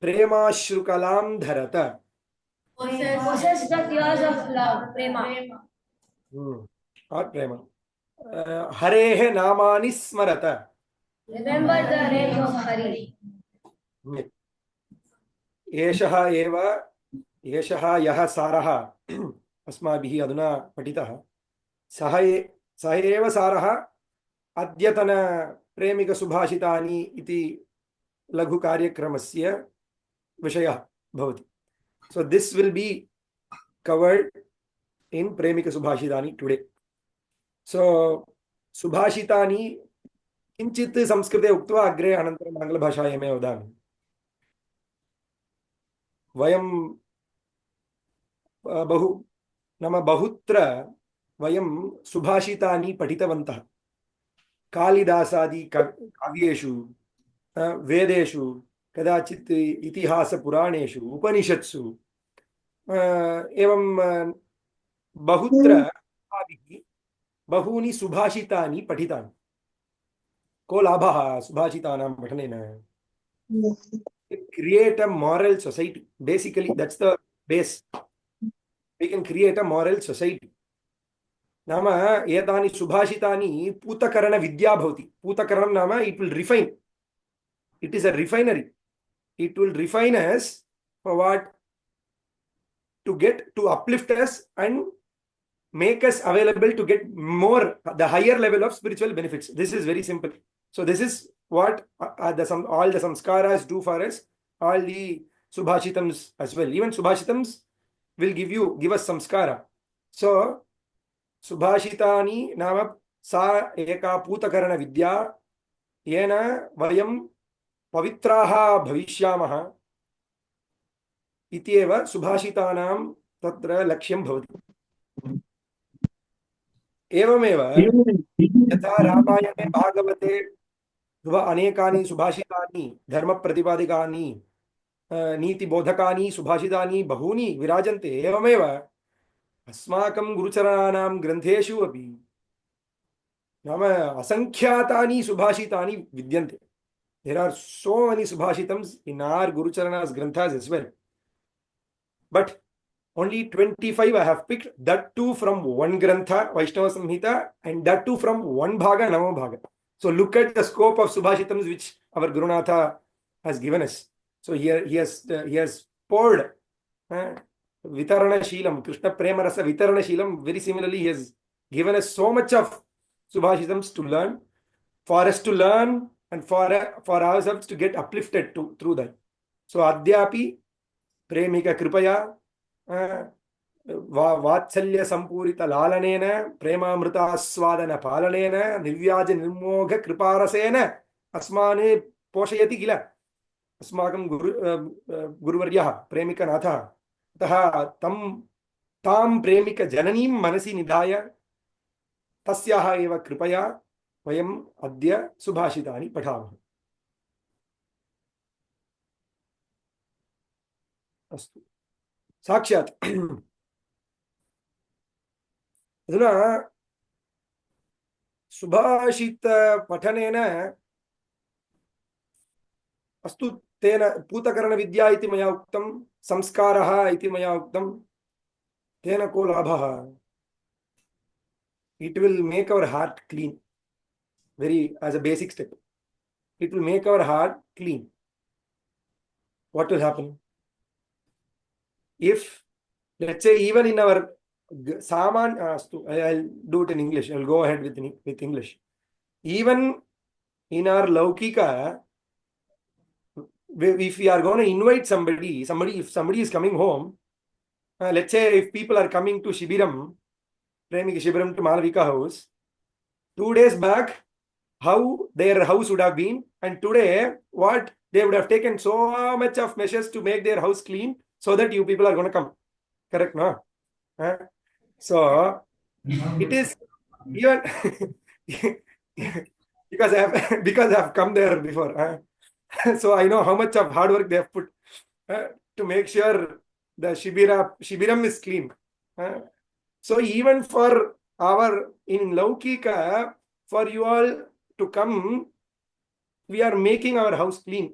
Premashrukalam dharata. Possess the tears of love, prema. Or prema. Harehe namani smarata. Remember the name of Hari. एषः एव एषः यः सारः अस्माभिः अधुना पठितः सः एव सारः अद्यतन प्रेमिकसुभाषितानि इति लघुकार्यक्रमस्य विषयः भवति. So this will be covered in Premika Subhashitani today. So Subhashitani किञ्चित् संस्कृते उक्त्वा अग्रे अनन्तरम् आङ्ग्लभाषायामेव वदामि. वयं बहुत्र वयं सुभाषितानि पठितवन्तः. कालिदासादि काव्येषु, वेदेषु, कदाचित् इतिहासपुराणेषु, उपनिषत्सु एवं बहुत्र बहूनि सुभाषितानि पठितानि. को लाभः सुभाषितानां पठनेन? Create a moral society. Basically, that's the base. We can create a moral society. नाम एतानि सुभाषितानि पूतकरण विद्या भवति. पूतकरणं नाम it will refine. It is a refinery. It will refine us for what? To get to uplift us and make us available to get more, the higher level of spiritual benefits. This is very simple. So this is what all the samskaras do for us, all the subhashitams as well. Even subhashitams will give us samskara. So subhashitani nama sa eka putakarana vidya yena vayam pavitraha bhavishyamaha ityeva subhashitanam tatra lakshyam bhavati. एवमेव यथा रामायणे भागवते अनेकानि सुभाषितानि धर्मप्रतिपादिकानि नीतिबोधकानि सुभाषितानि बहूनि विराजन्ते. एवमेव अस्माकं गुरुचराणां ग्रन्थेषु अपि नाम असंख्यातानि सुभाषितानि विद्यन्ते. There are so many subhashitams in our Gurucharanas granthas as well. But only 25 I have picked, that too from one grantha, Vaishnava Samhita, and that too from one bhaga, Nama bhaga. So look at the scope of subhashitams which our Gurunatha has given us. So here he has poured Vitarana Sheelam, Krishna Prema Rasa Vitarana Sheelam. Very similarly, he has given us so much of subhashitams to learn, for us to learn, and for ourselves to get uplifted through that. So Adyapi Premika Kripaya वात्सल्य संपूरित लालनेन प्रेमामृतास्वादन पालनेन निव्याज निर्मोघ कृपारसेन अस्मान् पोषयति किल अस्माकं गुरुवर्यः प्रेमिकनाथः. अतः तां प्रेमिक जननीं मनसि निधाय तस्याः एव कृपया वयम् अद्य सुभाषितानि पठामः. अस्तु, साक्षात् अधुना सुभाषित पठनेन अस्तु तेन पूतकरण विद्या इति मया उक्तं, संस्कारः इति मया उक्तं, तेन को लाभः? It will make our heart clean. As a basic step, it will make our heart clean. What will happen? If, let's say, even in our Saman, I'll do it in English. I'll go ahead with English. Even in our Laukika, if we are going to invite somebody, if somebody is coming home, let's say if people are coming to Shibiram, Premika Shibiram to Malavika house, 2 days back, how their house would have been, and today, what they would have taken so much of measures to make their house clean, so that you people are going to come. Correct, no? So it is even because I have come there before. So I know how much of hard work they have put to make sure the Shibiram is clean. So even for in Laukika, for you all to come, we are making our house clean.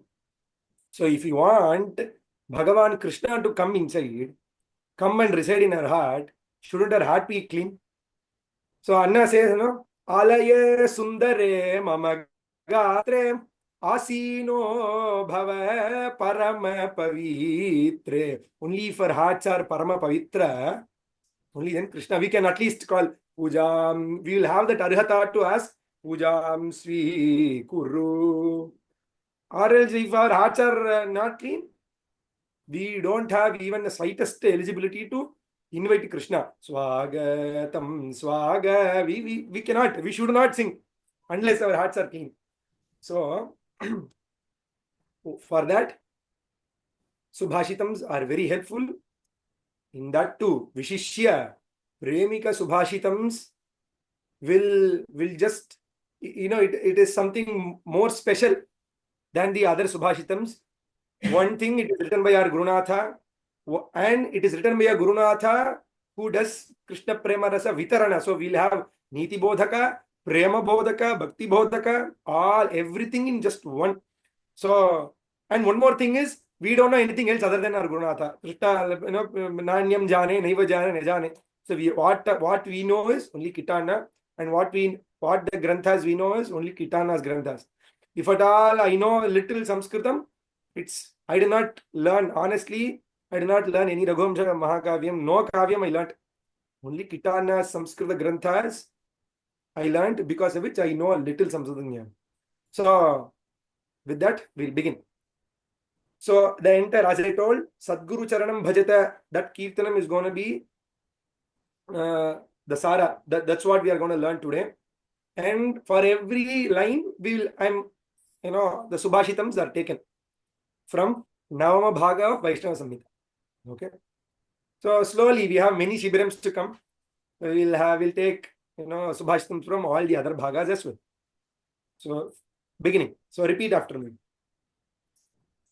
So if you want Bhagavan Krishna to come inside, come and reside in our heart, shouldn't our heart be clean? So Anna says, no, Alaye Sundare Mama Gatre Asino Bhava Parama Pavitre. Only if our hearts are Parama Pavitra, only then Krishna, we can at least call Pujam. We will have that arhata to ask Pujam Sri Kuru. Or else if our hearts are not clean, we don't have even the slightest eligibility to invite Krishna. Swagatam, Swaga. We cannot, we should not sing unless our hearts are clean. So, for that, Subhashitams are very helpful. In that too, Vishishya, Premika Subhashitams will just, it is something more special than the other Subhashitams. One thing, it is written by our Gurunatha, and it is written by a Gurunatha who does Krishna Prema Rasa Vitarana. So we'll have Niti Bodhaka, Prema Bodhaka, Bhakti Bodhaka, everything in just one. So, and one more thing is, we don't know anything else other than our Gurunatha. Krishna, Nanyam Jane, Naiva Jane, Nejane. So what we know is only Kitana, and what the Granthas we know is only Kitana's Granthas. If at all I know a little Sanskritam, I did not learn, honestly, I did not learn any Raghumsha Mahakavyam, no Kavyam I learned. Only Kitana's Samskrita Granthas I learned, because of which I know a little Samskritam. So, with that, we'll begin. So, the entire, as I told, Sadguru Charanam Bhajata, that Kirtanam is going to be the Sara. That's what we are going to learn today. And for every line, the Subhashitams are taken from Navama Bhaga of Vaishnava Samhita. Okay. So slowly we have many Shibirams to come. We'll take Subhashitams from all the other Bhagas as well. So beginning. So repeat after me.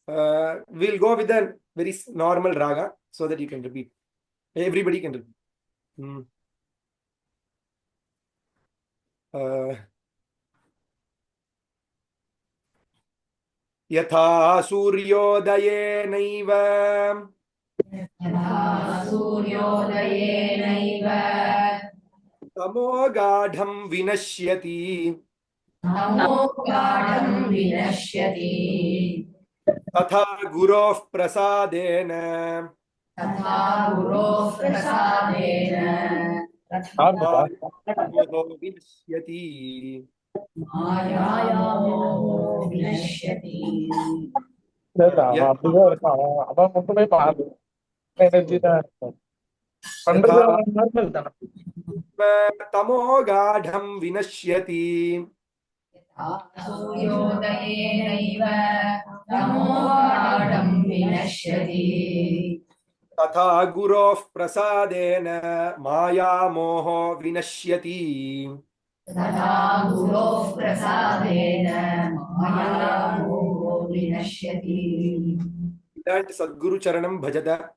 We'll go with a very normal raga so that you can repeat. Everybody can repeat. Yatha Suryodayenaiv Tamo Gadham Vinashyati Tatha Gurof Prasadena Vinashyati. Tamo Gadham Vinashyati Tatha Gurof Prasadena Maya Moho Vinashyati. That Sadguru Charanam Bhajata.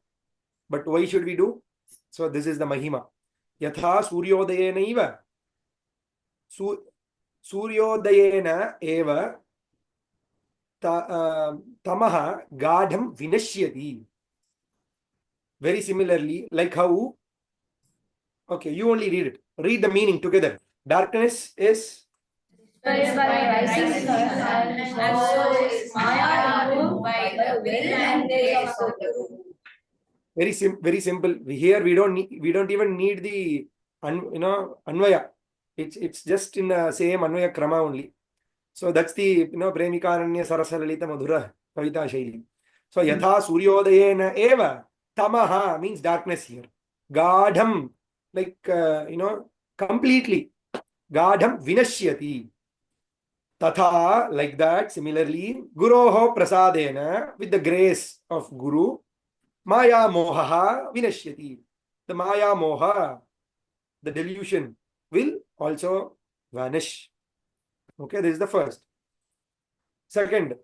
But why should we do? So this is the Mahima. Yatha Suryodayenaiva. Suryodayena eva tamaha gadham vinashyati. Very similarly, like how, okay, you only read it. Read the meaning together. Darkness is By rising sun, and so is Maya removed by the will and grace of the Guru. very simple. Here we don't even need the Anvaya. It's just in the same Anvaya Krama only. So that's the Premikaranya Sarasa Lalita Madhura Kavita Shaili. So Yatha Suryodayena Eva Tamaha means darkness here. Gadham, like completely. Gadham Vinashyati. Tatha, like that, similarly, Guroho Prasadena, with the grace of Guru, Maya Mohaha Vinashyati. The Maya Moha, the delusion, will also vanish. Okay, this is the first. Second,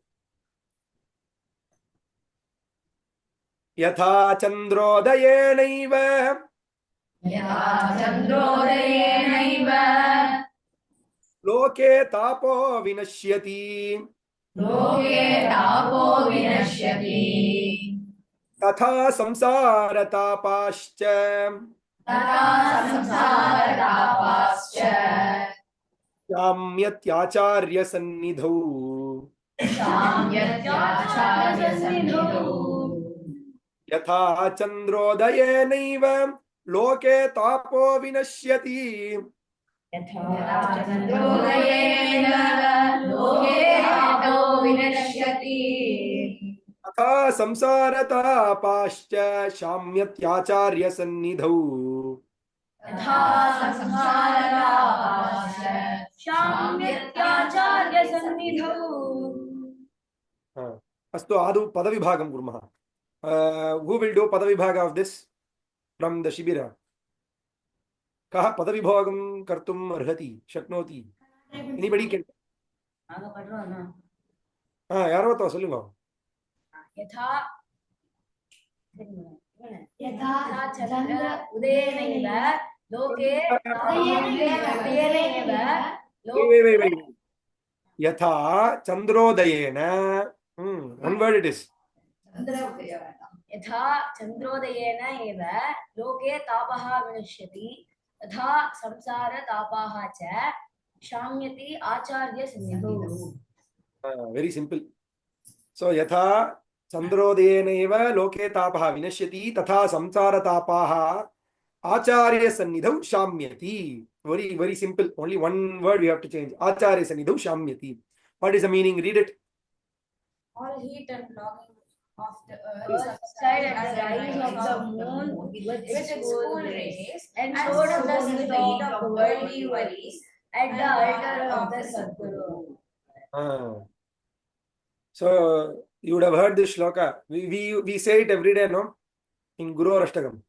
Yatha Chandrodayenaiva Loke Tapo Vinashyati लोके तापो विनश्यति तथा संसारतापाश्च तथा संसारतापाश्च शाम्यत्याचार्यसन्निधौ शाम्यत्याचार्यसन्निधौ यथा चन्द्रोदयेनैव लोके तापो विनश्यति यथा चन्द्रोदयेन लोके तापो विनश्यति तथा संसारतापाश्च शाम्यत्याचार्यसन्निधौ तथा संसारतापाश्च शाम्यत्याचार्यसन्निधौ अस्तु आदौ पदविभागं कुर्मः who will do पदविभाग of this from the shibira कः पदविभागं कर्तुम् अर्हति शक्नोति anybody can யாரோ ஒருத்தர் சொல்லுங்க यथा यथा चन्द्र उदयेनैव लोके उदयेनैव wait. यथा चन्द्रोदयेन one word it is यथा चन्द्रोदयेन एव लोके तापः विनश्यति तथा संसारतापाः च शाम्यति आचार्यसन्निधौ very simple so यथा चन्द्रोदयेनैव लोके तापः विनश्यति तथा संसारतापाः आचार्यसन्निधौ शाम्यति very simple only one word we have to change आचार्यसन्निधौ शाम्यति what is the meaning read it all heat and logging of the earth subside at the rise of the moon with its cool rays and so does the heat of the worldly worries at the altar of the Sadguru. So you would have heard this shloka we say it every day no in Guru Ashtakam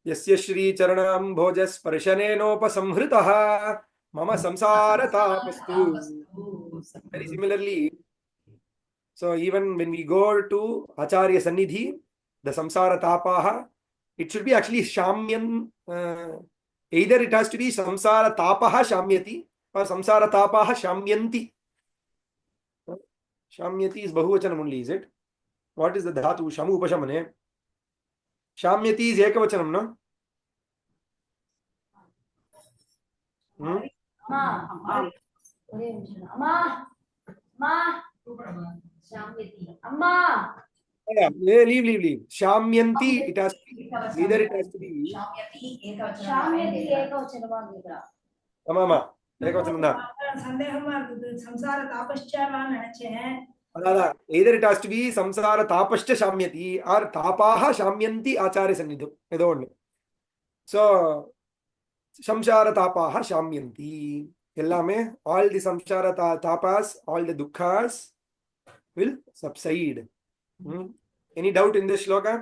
यस्य श्री चरणं भोजस्पर्शनेनोपसंहृतः मम संसारतापस्तु very similarly so even when we go to Acharya Sannidhi the samsara tapaha it should be actually shamyan either it has to be samsara tapaha shamyati or samsara tapaha shamyanti shamyati is bahuvachanam only is it what is the dhatu shamu upashamane shamyati is ekavachanam no yeah, leave shamyanti it has to be either it has to be शाम्यति एकवचनवागिरा ஆமாமா ஏகவச்சனம் தான் சந்தேகமா இருக்குது சம்சார தாபஸ்சாலான்னு நினைச்சேன் அதான் either it has to be samsara tapascha shamyati or tapaha shamyanti acharya sannidhu ஏதோ ஒண்ணு so samsara tapaha shamyanti எல்லாமே all the samsara tapas all the dukkhas will subside any doubt in this shloka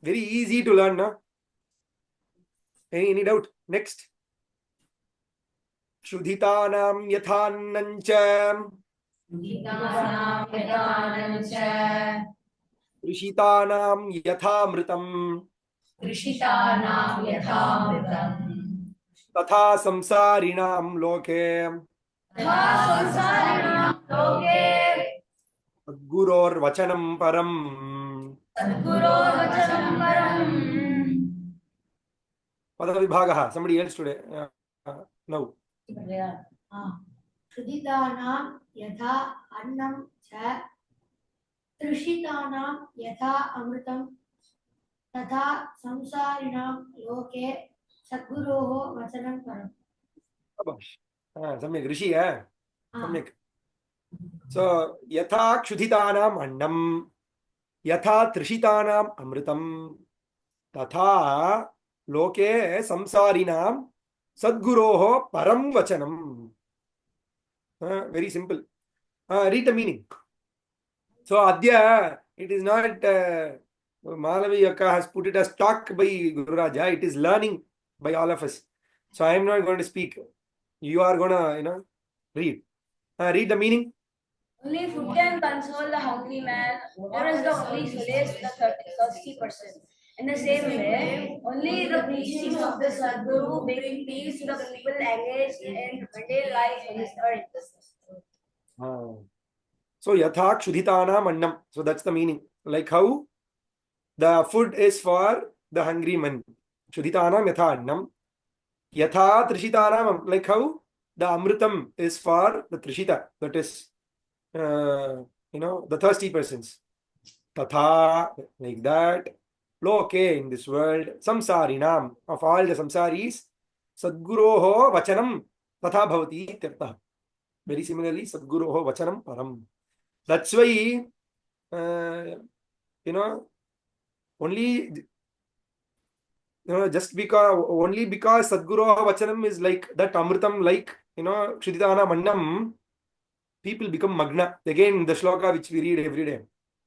very easy to learn no any doubt next क्षुधितानां यथान्नं च कृषितानां यथामृतं तथा संसारिणां लोके सद्गुरोर्वचनं परम् पदविभागः somebody else today now क्षुधितानां यथा अन्नं च तृषितानां यथा अमृतं तथा संसारिणां लोके सद्गुरोः वचनं परम् सम्यक् ऋषि सम्यक् so यथा क्षुधितानाम् अन्नं यथा तृषितानाम् अमृतं तथा लोके संसारिणां सद्गुरोः परं वचनम् very simple read the meaning so adya it is not Malavi Yakka has put it as talk by Gururaja it is learning by all of us so I am not going to speak you are going to read the meaning only food can console the hungry man or is the only solace to the thirsty person. In the same way, only the teachings of the Sadguru bring peace to the people engaged in mundane life on this earth. So yatha kshudhitanam annam. So that's the meaning. Like how the food is for the hungry man. Kshudhitanam yatha annam. Yatha trishitanam. Like how the amritam is for the trishita. That is, the thirsty persons. Tatha, like that. Loke, in this world. Samsarinam. Of all the samsaris. Sadguroho vachanam tatha bhavati tirtha. Very similarly, Sadguroho vachanam param. That's why, only, just because Sadguroho vachanam is like that amritam, like, Kshuditana Mannam, people become magna. Again, the shloka which we read every day.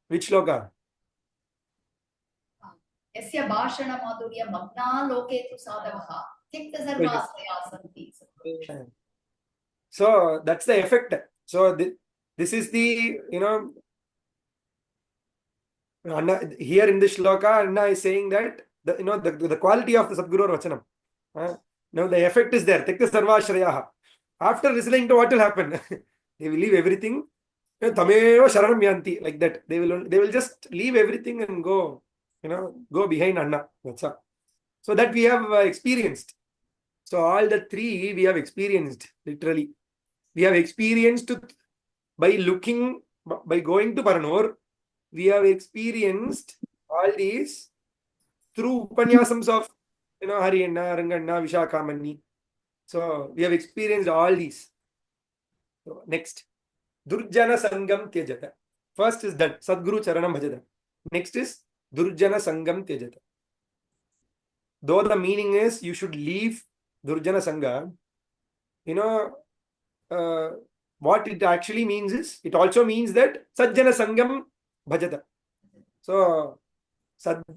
Which shloka? Yasya bhashana madhurya magna loke tu sadavaha tikta sarvasaya santi. So that's the effect. So this is the, Anna, here in this shloka, Anna is saying that the quality of the Sadguru Vachanam. Now the effect is there. Tikta sarvashrayaha. After listening to what will happen, they will leave everything. Tameva sharanam yanti, like that. They will just leave everything and go behind Anna. That's all. So that we have experienced. So all the three we have experienced, literally. We have experienced by going to Paranur. We have experienced all these through Upanyasams of Hariyanna, Ranganna, Vishakamanni. So we have experienced all these. So next, Durjana Sangam Tyajata. First is that Sadguru Charanam Bhajata. Next is Durjana Sangam Tyajata. Though the meaning is you should leave Durjana Sangha, what it actually means is, it also means that Sajjana Sangam Bhajata. So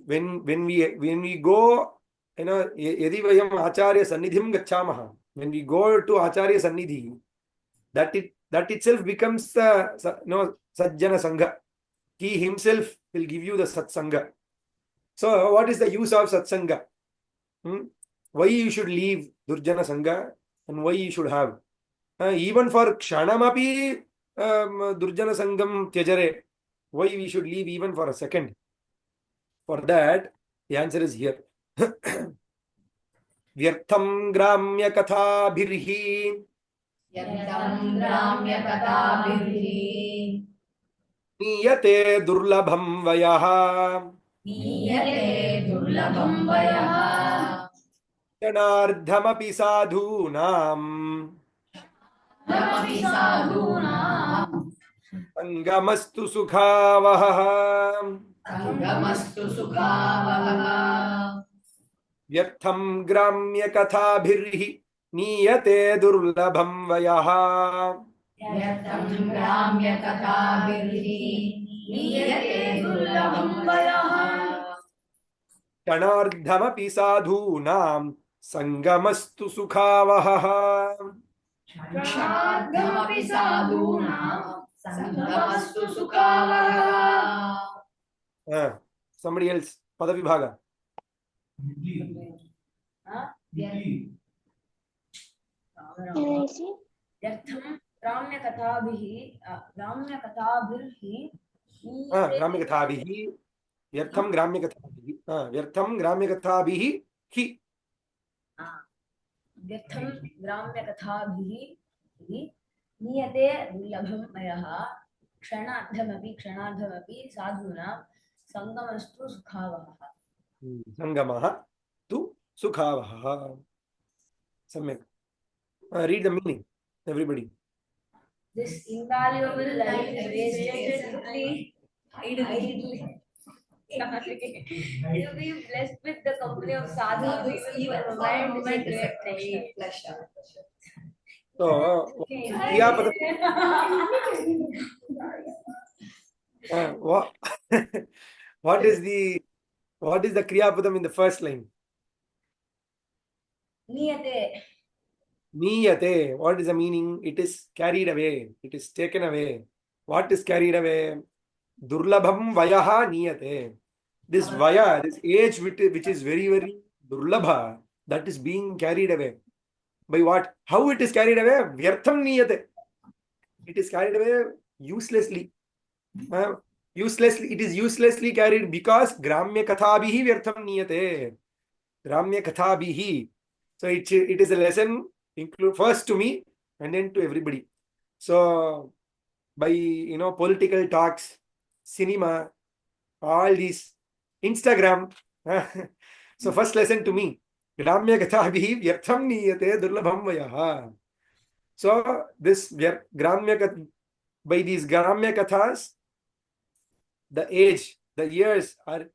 when we go, Yadi Vayam Acharya Sannidhim Gacchamaha, when we go to Acharya Sannidhi, that itself becomes the Sajjana Sangha. He himself will give you the Satsanga. So what is the use of Satsanga? Why you should leave Durjana Sangha and why you should have? Even for Kshanamapi Durjana Sangam Tyajare, why we should leave even for a second? For that, the answer is here. Vyartham Gramya Katha Birhi. Yadam gramya katha birhi. Niyate Durlabham Vayaha. Niyate durlabham vayaha. Janardhamapi Sadhunam. Namapi sadhunam. Sangamastu Sukhavah. Sangamastu sukhavah. Vyartham Gramya Katha Birhi. Niyate Durlabham Vayaha. Yadam gramya katha birhi. Niyate durlabham vayaha. Janardhamapi Sadhunam. Sangamastu Sukhavah. Shadhamapi sadhunam. Sangamastu sukhavah. Somebody else. Padavibhaga. Yartham Ramya Kathabhihi Gramya Kathabhihi. Vyartham Gramya Kathabhihi. Vyartham Gramya Kathabhihi. Hi. Vyartham Gramya Kathabhihi Niyate Dullabham Vayaha Kshanadhamapi Sadhuna Sangamastu Sukhavah. Sangamaha tu Sukhavah. Samyak. Read the meaning, everybody. This invaluable life is wasted simply idly. To be blessed with the company of sadhus, even for a moment, is a pleasure. So, what is the Kriyapadam in the first line? Niyate. Niyate. What is the meaning? It is carried away. It is taken away. What is carried away? Durlabham Vayaha Niyate. This Vaya, this age which is very, very Durlabha, that is being carried away. By what? How it is carried away? Vyartham Niyate. It is carried away uselessly. Uselessly, it is uselessly carried because Gramya Kathabhihi Vyartham Niyate. Gramya Kathabhihi. So it is a lesson include first to me and then to everybody. So by political talks, cinema, all these, Instagram. So first lesson to me. Gramya Kathabhihi Vyartham Niyate Durlabham Vayaha. So this Gramya by these Gramya Kathas, the age, the years are,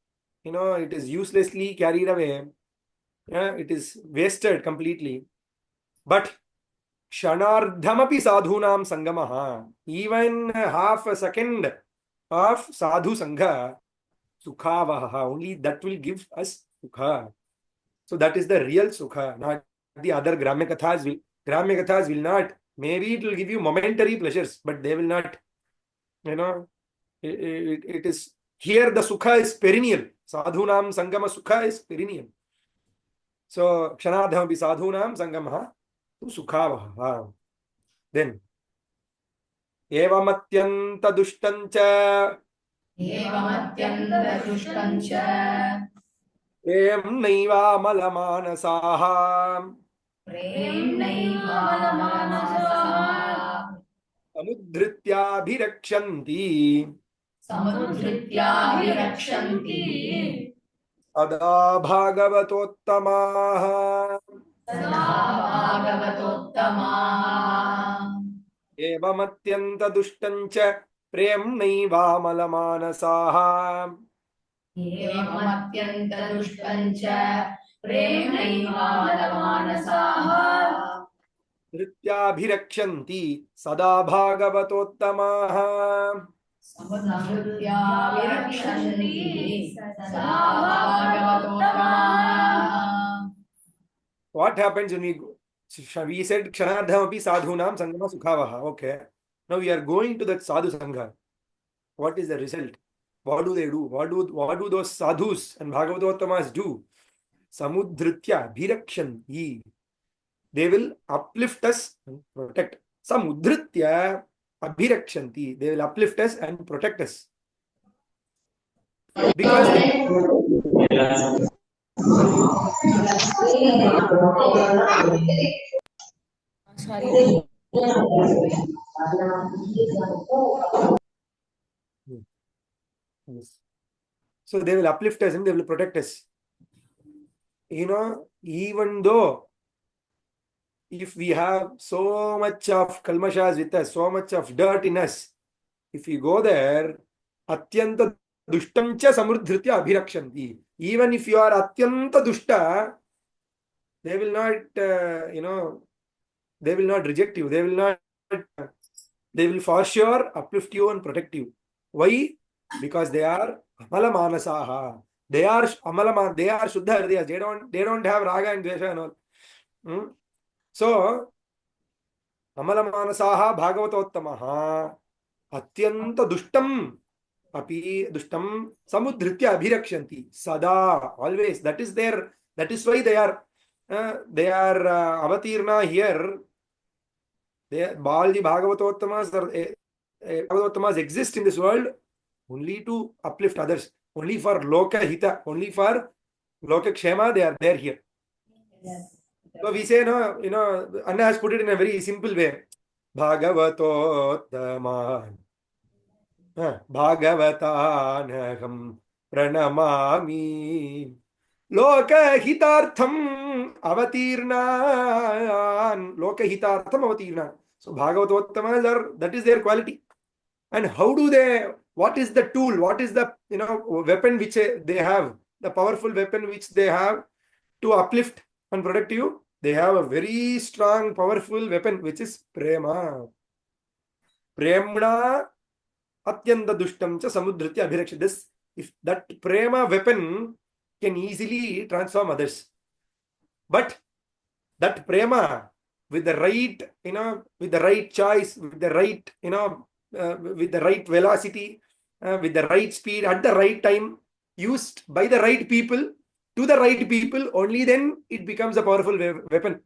it is uselessly carried away. It is wasted completely. But Kshanardhamapi sadhunam sangamaha, even half a second of sadhu sangha, sukhavaha, only that will give us sukha. So that is the real sukha, not the other Gramya Kathas will not. Maybe it will give you momentary pleasures, but they will not, it is here the sukha is perennial. Sadhunam sangama sukha is perennial. So kshanadhamapi sadhunam sangamaha sukhavaha. Then evamatyanta dushtancha prem naiva malamanasaha samudhrityabhirakshanti sada bhagavatottamaha evamatyanta dushtancha prem naiva malamanasaha Nrityabhirakṣanti sada bhagavatottamaha. What happens when we go? We said kshanadhamapi sadhunam sangama sukhavaha. Okay. Now we are going to that sadhu sangha. What is the result? What do they do? What do those sadhus and bhagavatottamas do? Samudhritya bhirakshanti. They will uplift us and protect. Samudhritya abhirakshanti. They will uplift us and protect us. Because so they will uplift us and they will protect us. Even though if we have so much of kalmashas with us, so much of dirt in us, if we go there, atyanta dushtamcha samurdhritya abhirakshanti. Even if you are atyanta dushta, they will not, they will not reject you. They will for sure uplift you and protect you. Why? Because they are amala manasaha. They are amala, they are shuddha hridayas. They don't have raga and dvesha and all. So amala manasaha bhagavatottamaha atyanta dushtam api dushtam samudhritya abhirakshanti sada, always. That is why they are avatirna here. All the bhagavatottamas exist in this world only to uplift others, only for loka hita, only for loka kshema. They are there here. Yes. So we say, Anna has put it in a very simple way. Bhagavatottama Bhagavatanaham pranamami Loka hitartham avatirnan. Loka hitartham avatirnan. So Bhagavatottamas that is their quality. And how do they, what is the tool, what is the weapon which they have, the powerful weapon which they have to uplift and protect you? They have a very strong, powerful weapon which is prema. Premna atyanta dushtam cha samudhritya abhiraksha. This, if that prema weapon can easily transform others. But that prema with the right, with the right choice, with the right, with the right velocity, with the right speed, at the right time, used by the right people, to the right people, only then it becomes a powerful weapon.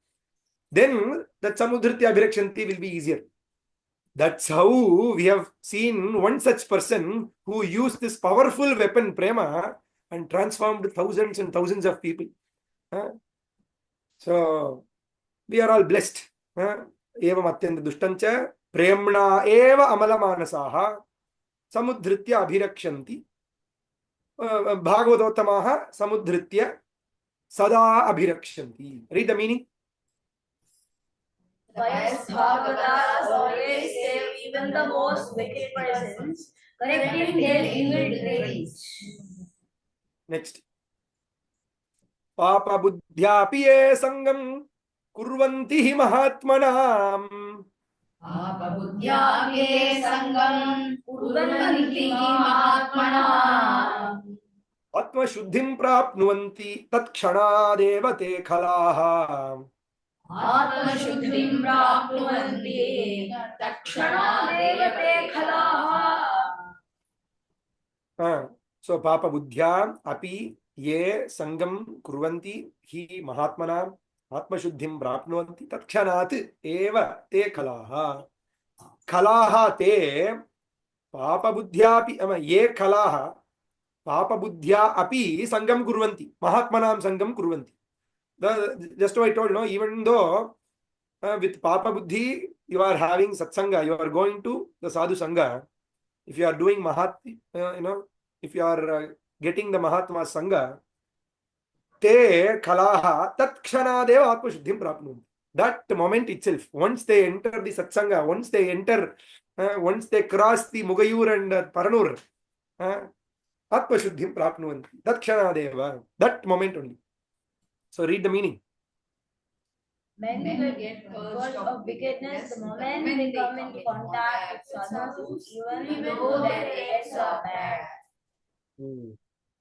Then that samudhritya abhirakshanti will be easier. That's how we have seen one such person who used this powerful weapon, prema, and transformed thousands and thousands of people. So we are all blessed. Evam atyanta dushtancha premna eva amalamaanasaha samudhritya abhirakshanti bhagavatottamaha samudhritya sada abhirakshanti. Read the meaning. Pious Bhagavatas always save even the most wicked persons, correcting their evil traits. Next. Papa buddhyapi ye sangam kurvanti hi mahatmanam. Papa buddhyāge sangam kurvanti mahatmanam. Atma shuddhim prapnuvanti tat kshanadeva te khalaha. Atma shuddhim prapnuvanti takshana te khalaha. So papa buddhya api ye sangam kurvanti hi mahatmanam atma shuddhim prapnuvanti tat kshanat eva te khalaha. Khalaha te papa buddhya api ye khalaha papa buddhya api sangam kurvanti mahatmanam sangam kurvanti. Just what I told, no, even though with papa buddhi you are having satsanga, you are going to the sadhu sangha, if you are doing if you are getting the mahatma sangha, te khalaha tat kshanadeva atma shuddhim prapnunti. That moment itself, once they enter the satsanga, once they cross the Mugayur and Paranur, atma shuddhim prapnunti. Tat kshanadeva, that moment only. So read the meaning. Men will get purged of wickedness the moment they come in contact with sadhus, even though their acts are bad.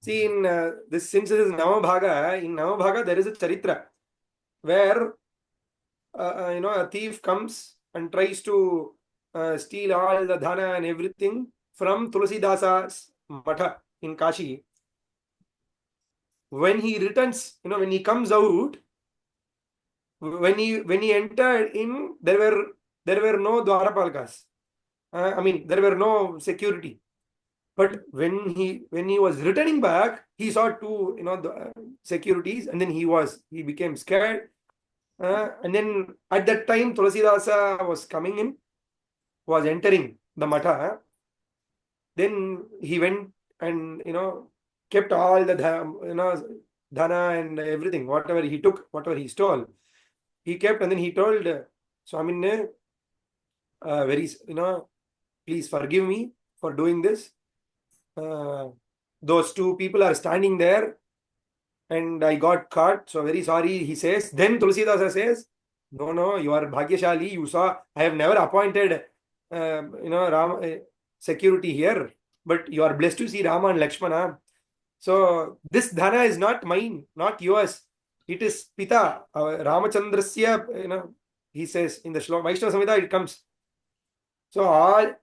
See, in this, since it is Navabhaga, in Navabhaga there is a charitra where a thief comes and tries to steal all the dhana and everything from Tulasidasa's matha in Kashi. When he returns, when he comes out, when he entered in, there were no Dwarapalkas. There were no security. But when he was returning back, he saw two securities, and then he became scared. And then at that time, Tulasidasa was entering the matha. Then he went and kept all the dhana and everything, whatever he took, whatever he stole, he kept, and then he told Swaminne, please forgive me for doing this. Those two people are standing there and I got caught, so very sorry, he says. Then Tulasidasa says, no, you are Bhagyashali, you saw, I have never appointed security here, but you are blessed to see Rama and Lakshmana. So this dhana is not mine, not yours. It is Pita, Ramachandrasya, he says in the Shloka, Vaishnava Samhita, it comes. So all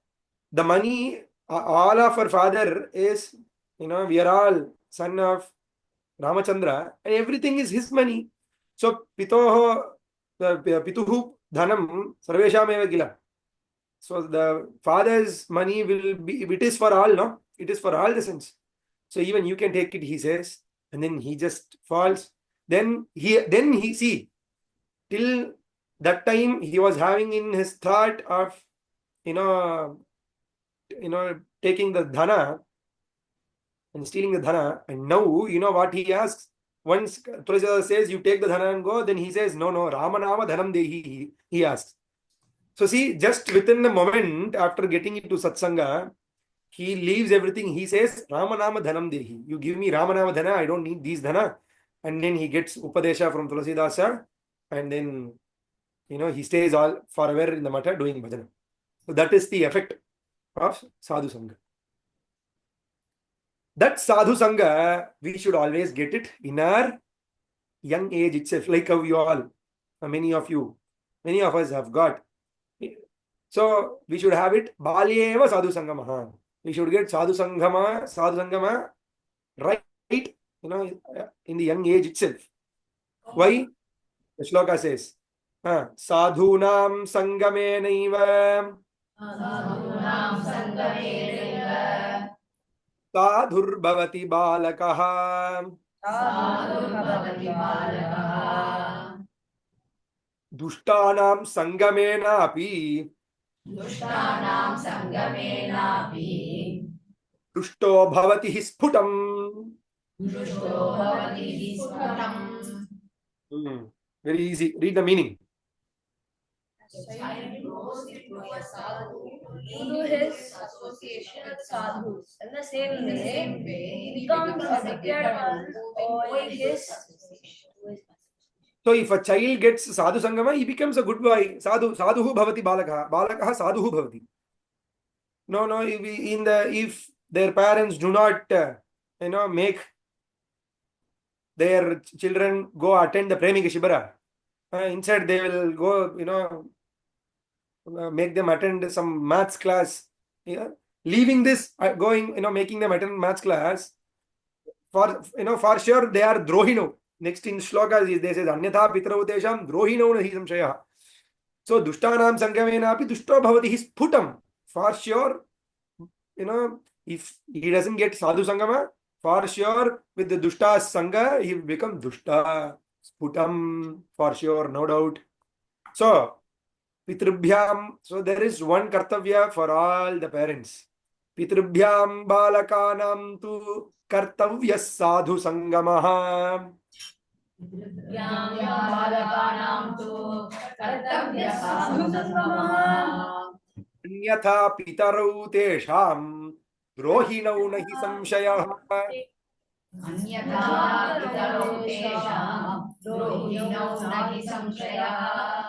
the money, all of our father is, we are all son of Ramachandra, and everything is his money. So Pituhu dhanam sarvesham eva gila. So the father's money will be, it is for all, no? It is for all the sins. So even you can take it, he says, and then he just falls. Then he see, till that time he was having in his thought of, taking the dhana and stealing the dhana. And now, what he asks? Once Tulasida says, you take the dhana and go, then he says, no, Ramanama dhanam dehi, he asks. So see, just within the moment after getting into satsanga, he leaves everything. He says, Ramanama dhanam dehi. You give me Ramanama dhana, I don't need these dhana. And then he gets Upadesha from Tulasidasa, and then, he stays all forever in the matha doing bhajana. So that is the effect of Sadhu Sangha. That Sadhu Sangha, we should always get it in our young age itself, like how you all, many of us have got. So we should have it, Balyeva Sadhu Sangamaha. We should get Sadhu Sangama right, in the young age itself. Why? The shloka says, Sadhunam Sangame Naiva Sadhunam sangamerenga. Sadhurbhavati balakah. Sadhurbhavati balakah. Dushtanam sangamena api. Dushtanam sangamenapi. Dushto bhavati hi sputam. Dushto bhavati sputam. Very easy. Read the meaning. Goes into a sadhu through his association with sadhus. In the same way, he becomes addicted to owing his association. So if a child gets sadhu sangama, he becomes a good boy. Sadhuhu bhavati balakah. Balakah sadhuhu bhavati. No. If their parents do not, make their children go attend the Premika Shibiram. Instead, they will go, make them attend some maths class. Yeah? Leaving this, going, making them attend maths class. For sure, they are drohino. Next in shloka, they say, Anyatha pitarau tesham drohino nahi samshayah. So, dushtanam sangamena api dushto bhavati hi sputam. For sure, if he doesn't get sadhu sangama, for sure, with the dushta sangha, he will become dushta. Sputam, for sure, no doubt. So, Pitrubhyam, so there is one kartavya for all the parents. Pitrubhyam balakanam tu kartavya sadhu sangamaha. Balakanam tu kartavya sadhu sangamaha. Anyatha pitarau tesham drohinau nahi samshayah. Anyatha pitarau tesham drohinau nahi samshayah.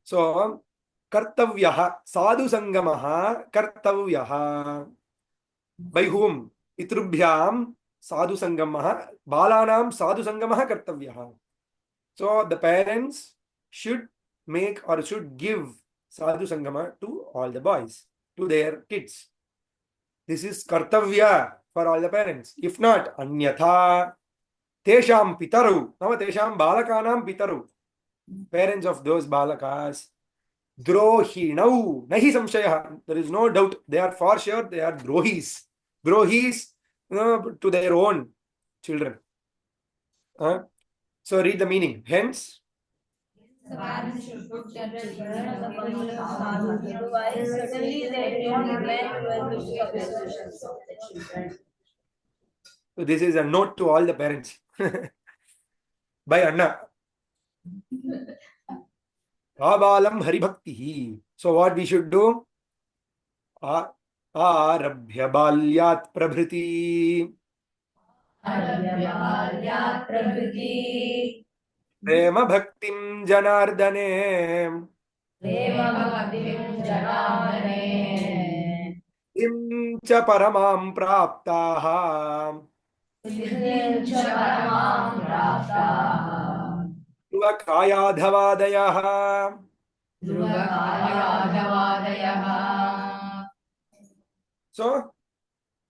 So, kartavyaha, sadhu sangamaha, kartavyaha. By whom? Pitrubhyam, sadhu sangamaha, balanam, sadhu sangamaha, kartavyaha. So, the parents should make or should give sadhu sangama to all the boys, to their kids. This is kartavya for all the parents. If not, anyatha, tesham pitaru, nama tesham balakanam pitaru. Parents of those balakas, drohinau nahi samshayah. There is no doubt. They are for sure. They are drohis. Drohis, to their own children. So read the meaning. Hence, The parents should put their children in the company of sadhus. Otherwise, certainly they will not remain well with the associations of the children. so this is a note to all the parents. By Anna. Abalam haribhakti. So what we should do? Arabhya balyat prabhriti. Arabhya balyat prabhriti. Prema bhaktim janardane. Prema bhaktim janardane. Im cha paramam praptaha. Siddhim cha paramam praptaha. Dhruva-kayadhavadayah. Dhruva-kayadhavadayah. So,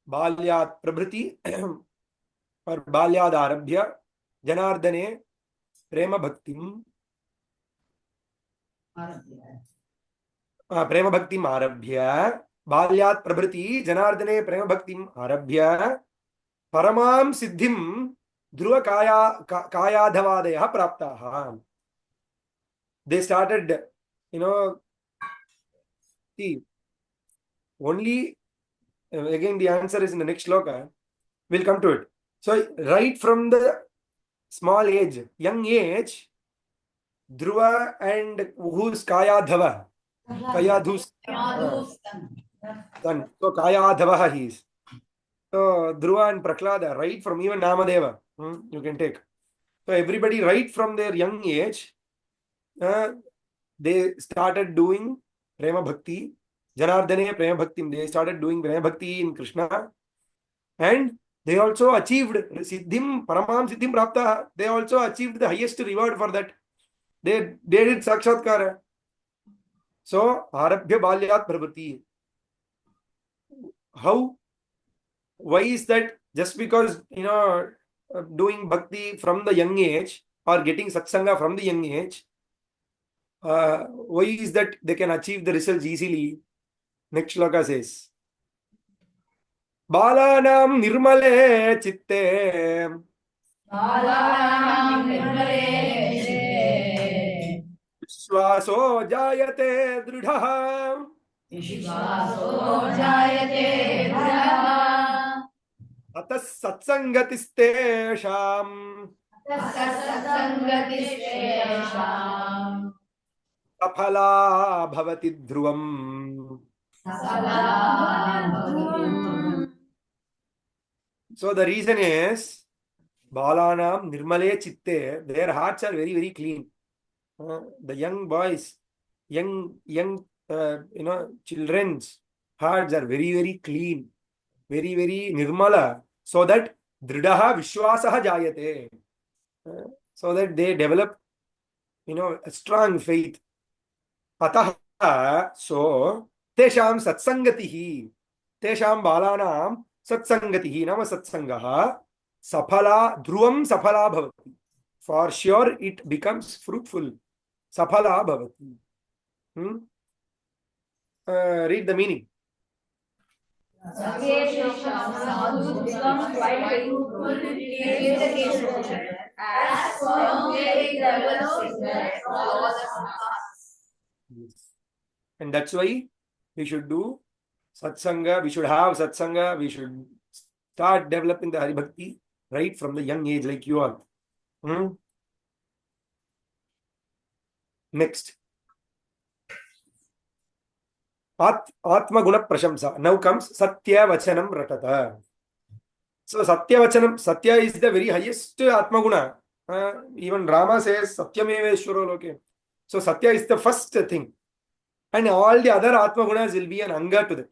balyat prabhriti or balyad arabhya janardane prema bhaktim. Prema bhaktim arabhya. Balyat prabhriti janardane prema bhaktim arabhya. Paramam siddhim dhruva kayadhavadayah praptaha. They started, see, only, again the answer is in the next shloka. We'll come to it. So, right from the small age, young age, Dhruva and who's Kayadhava? Kayadhu's son. So, Kayadhava he is. So, Dhruva and Prahlada, right from even Namadeva, you can take. So, everybody right from their young age, they started doing Prema Bhakti. Janardane Prema Bhakti. They started doing Prema Bhakti in Krishna. And they also achieved Siddhim, Paramam Siddhim Prapta. They also achieved the highest reward for that. They did Sakshatkara. So, Arabhya Balyat Prabhati. How? Why is that? Just because, doing Bhakti from the young age or getting Satsanga from the young age, why is that they can achieve the results easily? Next shloka says, Balanam nirmale chitte Balanam nirmale chitte Vishwaso jayate dridhaha Vishwaso jayate dhriyah atas satsangatistesham Satsangati saphala bhavati dhruvam. So the reason is Balanam nirmale chitte, their hearts are very, very clean. The young boys, young children's hearts are very, very clean, very, very nirmala, so that dridaha vishwasaha jayate, so that they develop, a strong faith. Ataha, so tesham satsangatihi, tesham balanam satsangatihi, nama satsangaha saphala dhruvam saphala bhavati. For sure, it becomes fruitful. Saphala bhavati. Read the meaning. Sadhu becomes quite fruitful in the case of children, as sperm may develop sickness for all the samhas. Yes. And that's why we should do satsanga, we should have satsanga, we should start developing the Hari Bhakti right from the young age, like you all. Next. Atma Guna Prashamsa. Now comes Satya Vachanam Ratata. So Satya Vachanam, Satya is the very highest Atma Guna. Even Rama says Satyameva Ishvaro Loke. So Satya is the first thing. And all the other Atma Gunas will be an anga to that.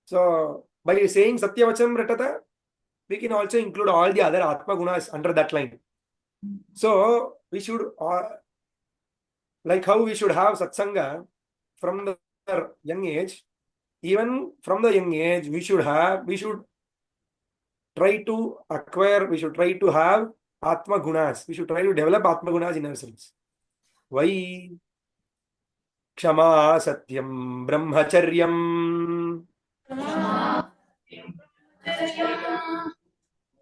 So by saying Satya Vachanam Ratata, we can also include all the other Atma Gunas under that line. So we should, like how we should have Satsanga from the young age, even from the young age, we should try to acquire, we should try to have Atma Gunas. We should try to develop Atma Gunas in ourselves. Why? Kshama Satyam Brahmacharyam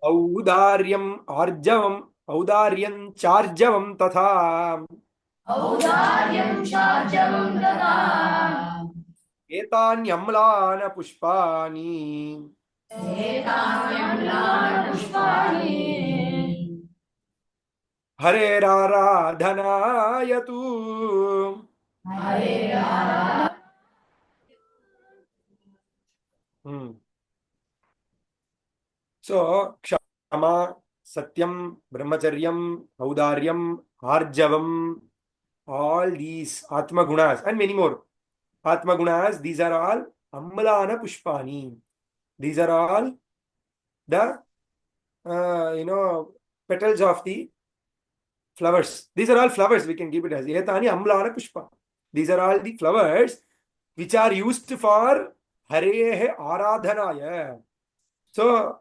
Audaryam Arjavam Audaryam Charjavam Tatha Audaryam charjavam dada Etanyamlana Pushpani Etanyamlana pushpani Hare Raradhanayatu. Hare Rara. So, Kshama, Satyam, Brahmacharyam, Audaryam, Arjavam, all these Atma Gunas and many more. Atma Gunas, these are all Ammalana Pushpani. These are all the, petals of the flowers. These are all flowers, we can keep it as Etani Ammalana Pushpa. These are all the flowers which are used for Harehe Aradhanaya. So,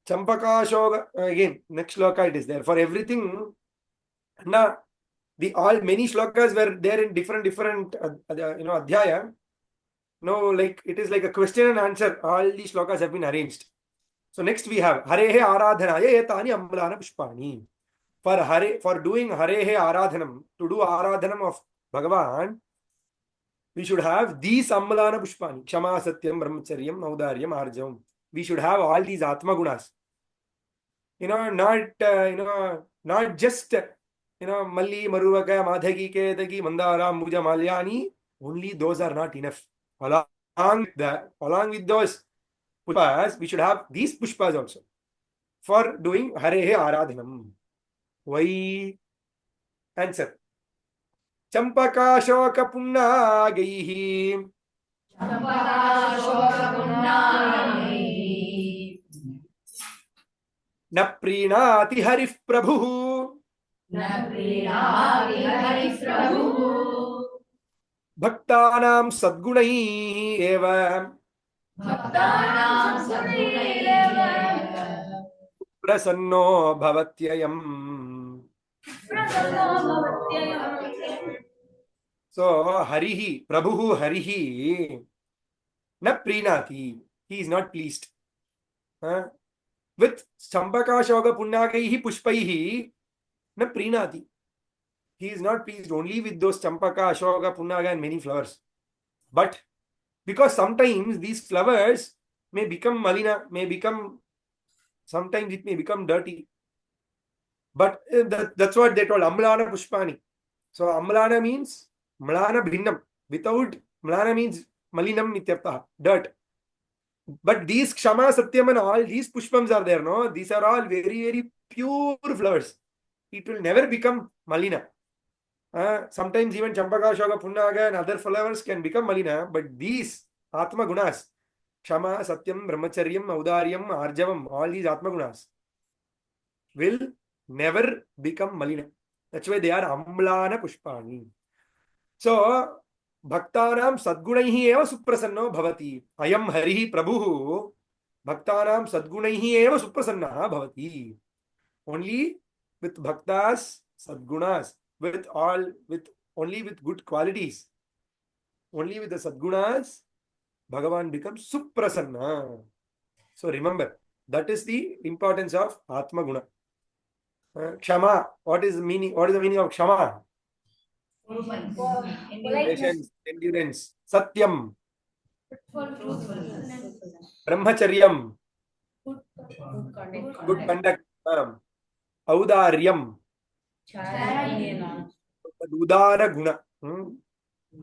Champaka Shoga, again, next shloka it is there. For everything, many shlokas were there in different adhyaya. No, like it is like a question and answer. All these shlokas have been arranged. So next we have Harehe Aradhanaya Etani Ammalana Pushpani. For doing Harehe Aradhanam, to do Aradhanam of Bhagavan, we should have these Ammalana Pushpani. Kshama, Satyam, Brahmacharyam, Audaryam, Arjavam. We should have all these Atma Gunas. Not just, Malli, Maruvaka, Madhagi, Ketagi, Mandara, Muja, Malyani. Only those are not enough. Along with those pushpas, we should have these pushpas also for doing Harehe Aradhanam. Why? Answer. Champaka Shoka Punnagaihi Champaka shoka punnagaihi Na Prinati Harif Prabhu Na prinati Harif Prabhu Bhaktanam Sadgunai Eva Bhaktanam sadgunaiva Prasanno Bhavatyayam. Prasanno bhavatyayam So Harihi, Prabhuhu Harihi na prinati. He is not pleased. With Champaka Shoga Punnagaihi Pushpaihi na prinati. He is not pleased only with those Champaka, Ashoka, Punnaga and many flowers. But because sometimes these flowers may become malina, sometimes it may become dirty. But that's what they told, Amlana Pushpani. So Amlana means Mlana Bhinnam. Without Mlana means Malinam Mityartha, dirt. But these Kshama, Satyam and all these Pushpams are there, no? These are all very, very pure flowers. It will never become Malina. Sometimes even Champaka, Shoga, Punnaga and other flowers can become Malina, but these Atma Gunas, Kshama, Satyam, Brahmacharyam, Audaryam, Arjavam, all these Atma Gunas will never become Malina. That's why they are Amlana Pushpani. So, Bhaktanam Sadgunaihi eva Suprasanno Bhavati. Ayam Harihi Prabhuhu Bhaktanam Sadgunaihi eva Suprasannaha Bhavati. Only with Bhaktas, Sadgunas, with only with good qualities, only with the Sadgunas, Bhagavan becomes Suprasanna. So remember, that is the importance of Atma Guna. Kshama, what is the meaning? What is the meaning of Kshama? Patience, endurance. Satyam, Brahmacharyam, good conduct. Audaryam, Udara Guna.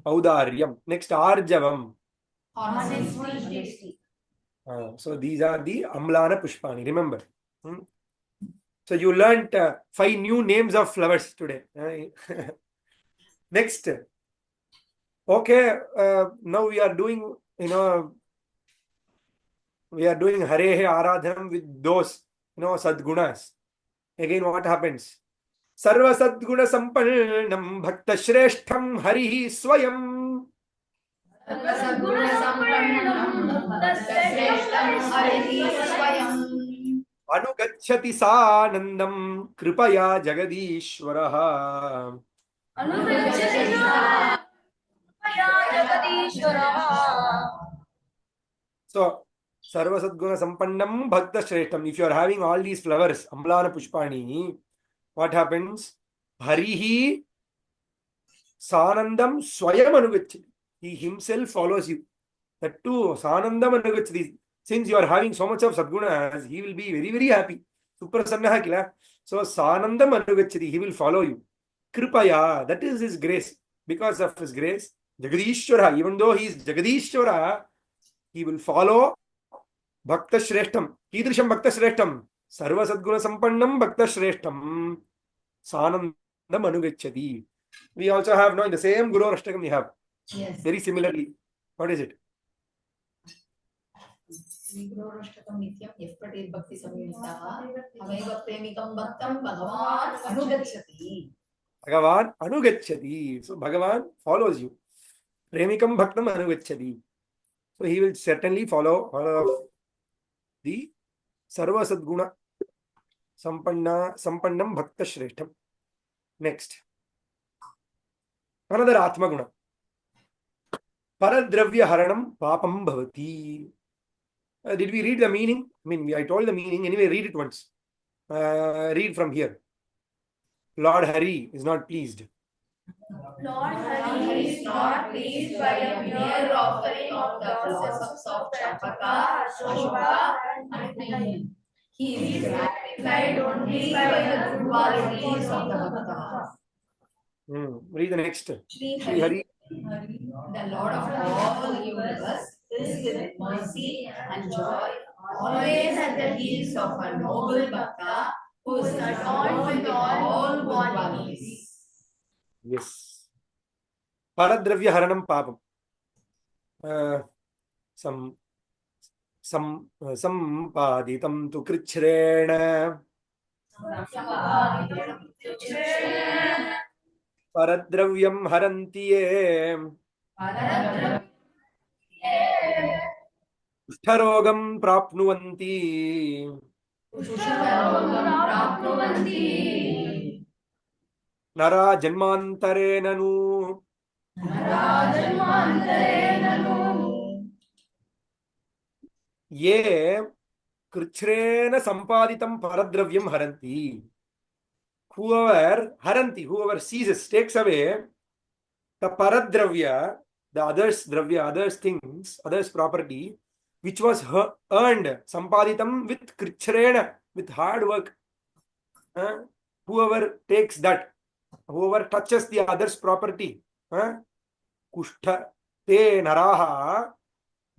Audaryam. Next, Arjavam. Honesty. So these are the Amlana Pushpani. Remember. So you learnt 5 new names of flowers today. Next. Okay. Now we are doing, we are doing Harehe Aradhanam with those, Sadgunas. Again, what happens? Sarva Sadguna Sampannam Bhakta Shreshtham Harihi Swayam. Anugacchati Sanandam Kripaya Jagadishwaraha. So, Sarva Sadguna Sampannam Bhakta Shreshtham. If you are having all these flowers, Amlana Pushpani, what happens? Harihi Sanandam Swayam Anugacchati. He himself follows you. That too, Sanandam Anugacchati. Since you are having so much of Sadgunas, he will be very, very happy. Suprasannaha kila. So, Sanandam Anugacchati. He will follow you. Kripaya, that is his grace. Because of his grace, Jagadishwara, even though he is Jagadishwara, he will follow Bhakta Shreshtham. Kidrisham Bhakta Shreshtham. Sarva Sadguna Sampannam Bhakta Shreshtham. Sanandam Anugacchati. We also have, in the same Guru Ashtakam we have. Yes. Very similarly. What is it? Gururaja Nityam Yefpatir Bhakti Samyutta Ameva Premikam Bhaktam Bhagavan Anugacchati. Bhagavan Anugacchati. So Bhagavan follows you. Premikam Bhaktam Anugacchati. So he will certainly follow all of the Sarva Sadguna Sampannam Bhakta Shreshtham. Next. Another Atma Guna. Paradravya Haranam Papam Bhavati. Did we read the meaning? I told the meaning. Anyway, read it once. Read from here. Lord Hari is not pleased. Lord Hari is not pleased by a mere offering of the blossoms of Champaka, Ashoka, and Neem. He is gratified only by the good qualities of the Bhakta. Read the next. Shri Hari, the Lord of all the universe, is with mercy and joy, always at the heels of a noble Bhakta who is adorned with all good qualities. Yes. Paradravya Haranam Papam. Sampaditam tu krichrena. Paradravyam harantiye. Kushtarogam prapnuvanti. Nara janmantare nanu. Ye krichrena sampaditam paradravyam haranti. Whoever seizes, takes away the paradravya, the others dravya, others things, others property, which was earned, sampaditam with krichrena, with hard work. Whoever takes that, whoever touches the other's property, kushtha te naraha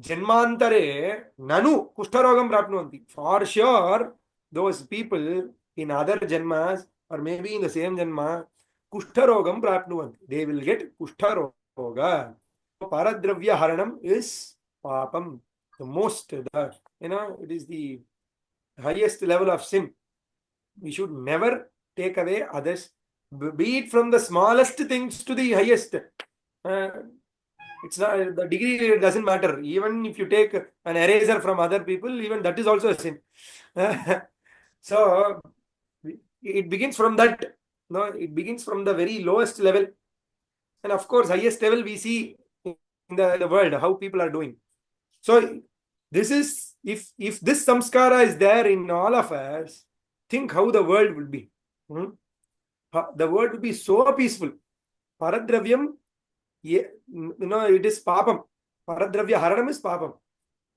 janmantare nanu kushtarogam prapnuvanti. For sure, those people in other janmas or maybe in the same janma, kushtarogam prapnuvanti. They will get kushtaroga. Paradravya haranam is papam, the most, it is the highest level of sin. We should never take away others, be it from the smallest things to the highest. It's not the degree, it doesn't matter. Even if you take an eraser from other people, even that is also a sin. So it begins from that. No, it begins from the very lowest level, and of course, highest level we see in the world how people are doing. So this is, if this samskara is there in all of us, think how the world will be. The world will be so peaceful. Paradravyam, it is papam. Paradravya haranam is papam.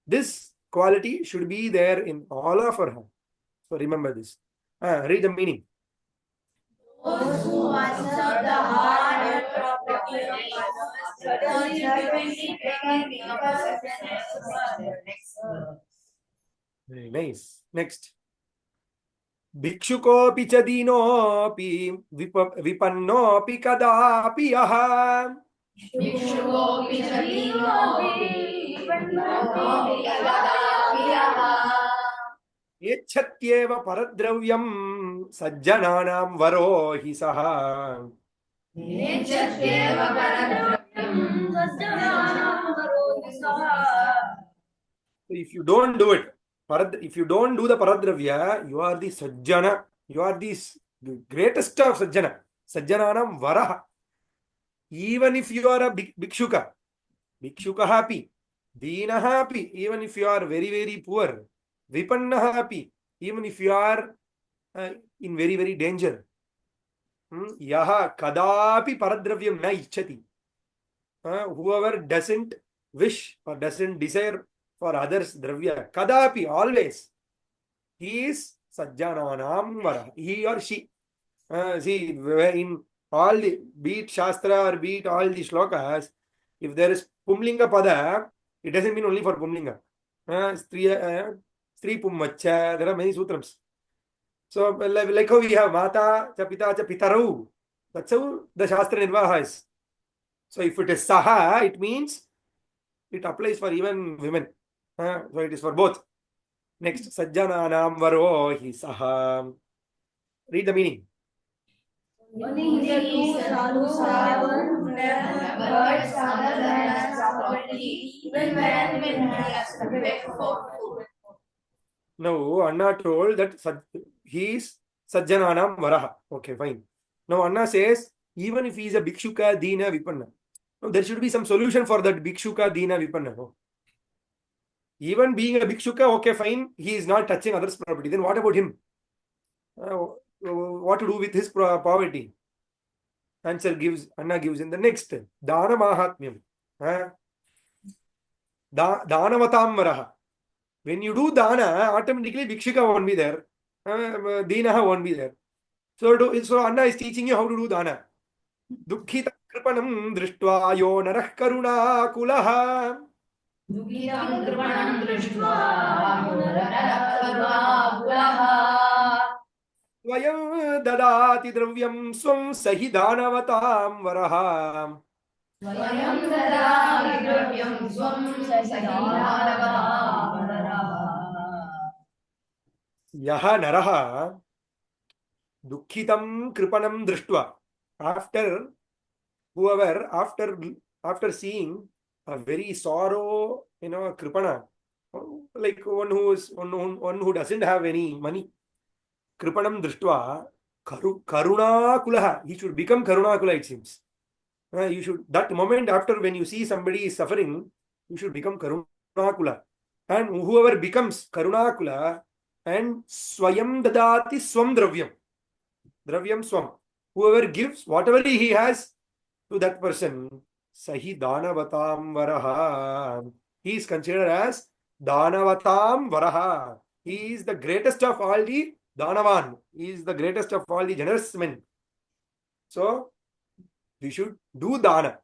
This quality should be there in all of our heart. So remember this. Read the meaning. Those who usurp the hard earned property of others certainly become Very nice. Next. भिक्षुकोऽपि च दीनोऽपि विपन्नोऽपि कदापि यः यच्छत्येव परद्रव्यं सज्जनानां वरो हि सः. If you don't do it, if you don't do the paradravya, you are the sajjana. You are the greatest of sajjana. Sajjananam varaha. Even if you are a bhikshuka, bhikshuka happy, dina happy, even if you are very, very poor, vipanna happy, even if you are in very, very danger. Yaha kadapi paradravyam na ichchati. Whoever doesn't wish or doesn't desire for others dravya, kadapi, always, he is sajjananam vara. He or she. See, in all the, be it shastra or be it all the shlokas, if there is pumlinga pada, it doesn't mean only for pumlinga. Stri pummacha, there are many sutrams. So, like how we have mata, cha pita, cha pitarau. That's how the shastra nirvaha is. So, if it is saha, it means it applies for even women. So, it is for both. Next, sajjananam varo hi saha. Read the meaning. Only the true sadhus are who never hurts other than property, even when he has to beg for food. Now, Anna told that he is sajjananam varaha. Okay, fine. Now, Anna says, even if he is a bhikshuka, dina, vipanna. Now, there should be some solution for that bhikshuka, dina, vipanna. No? Even being a bhikshuka, okay, fine, he is not touching others' property. Then what about him? What to do with his poverty? Answer gives, Anna gives in the next. Dana mahatmyam. Danavatam varaha. When you do dana, automatically bhikshika won't be there. Dinaha won't be there. So Anna is teaching you how to do dana. Dukkhita kripanam drishtva yo narah karuna kulaha. Dukhitam kripanam drishtva yo narah karuna kulaha. Svayam dadati dravyam swam sahi danavatam varaha. Svayam dadati dravyam swam sahi danavatam varaha. Yaha naraha dukhitam kripanam drishtva. After seeing a very sorrow, kripana, like one who doesn't have any money, kripanam drishtva karuna kulaha. He should become karuna kula, it seems. You should, that moment after when you see somebody is suffering, you should become Karunakula. And whoever becomes Karunakula and Swayam Dadati Swam Dravyam. Dravyam Swam. Whoever gives whatever he has to that person, Sahi Danavatam Varaha. He is considered as Danavatam Varaha. He is the greatest of all the Danavan. He is the greatest of all the generous men. So, we should do Dana.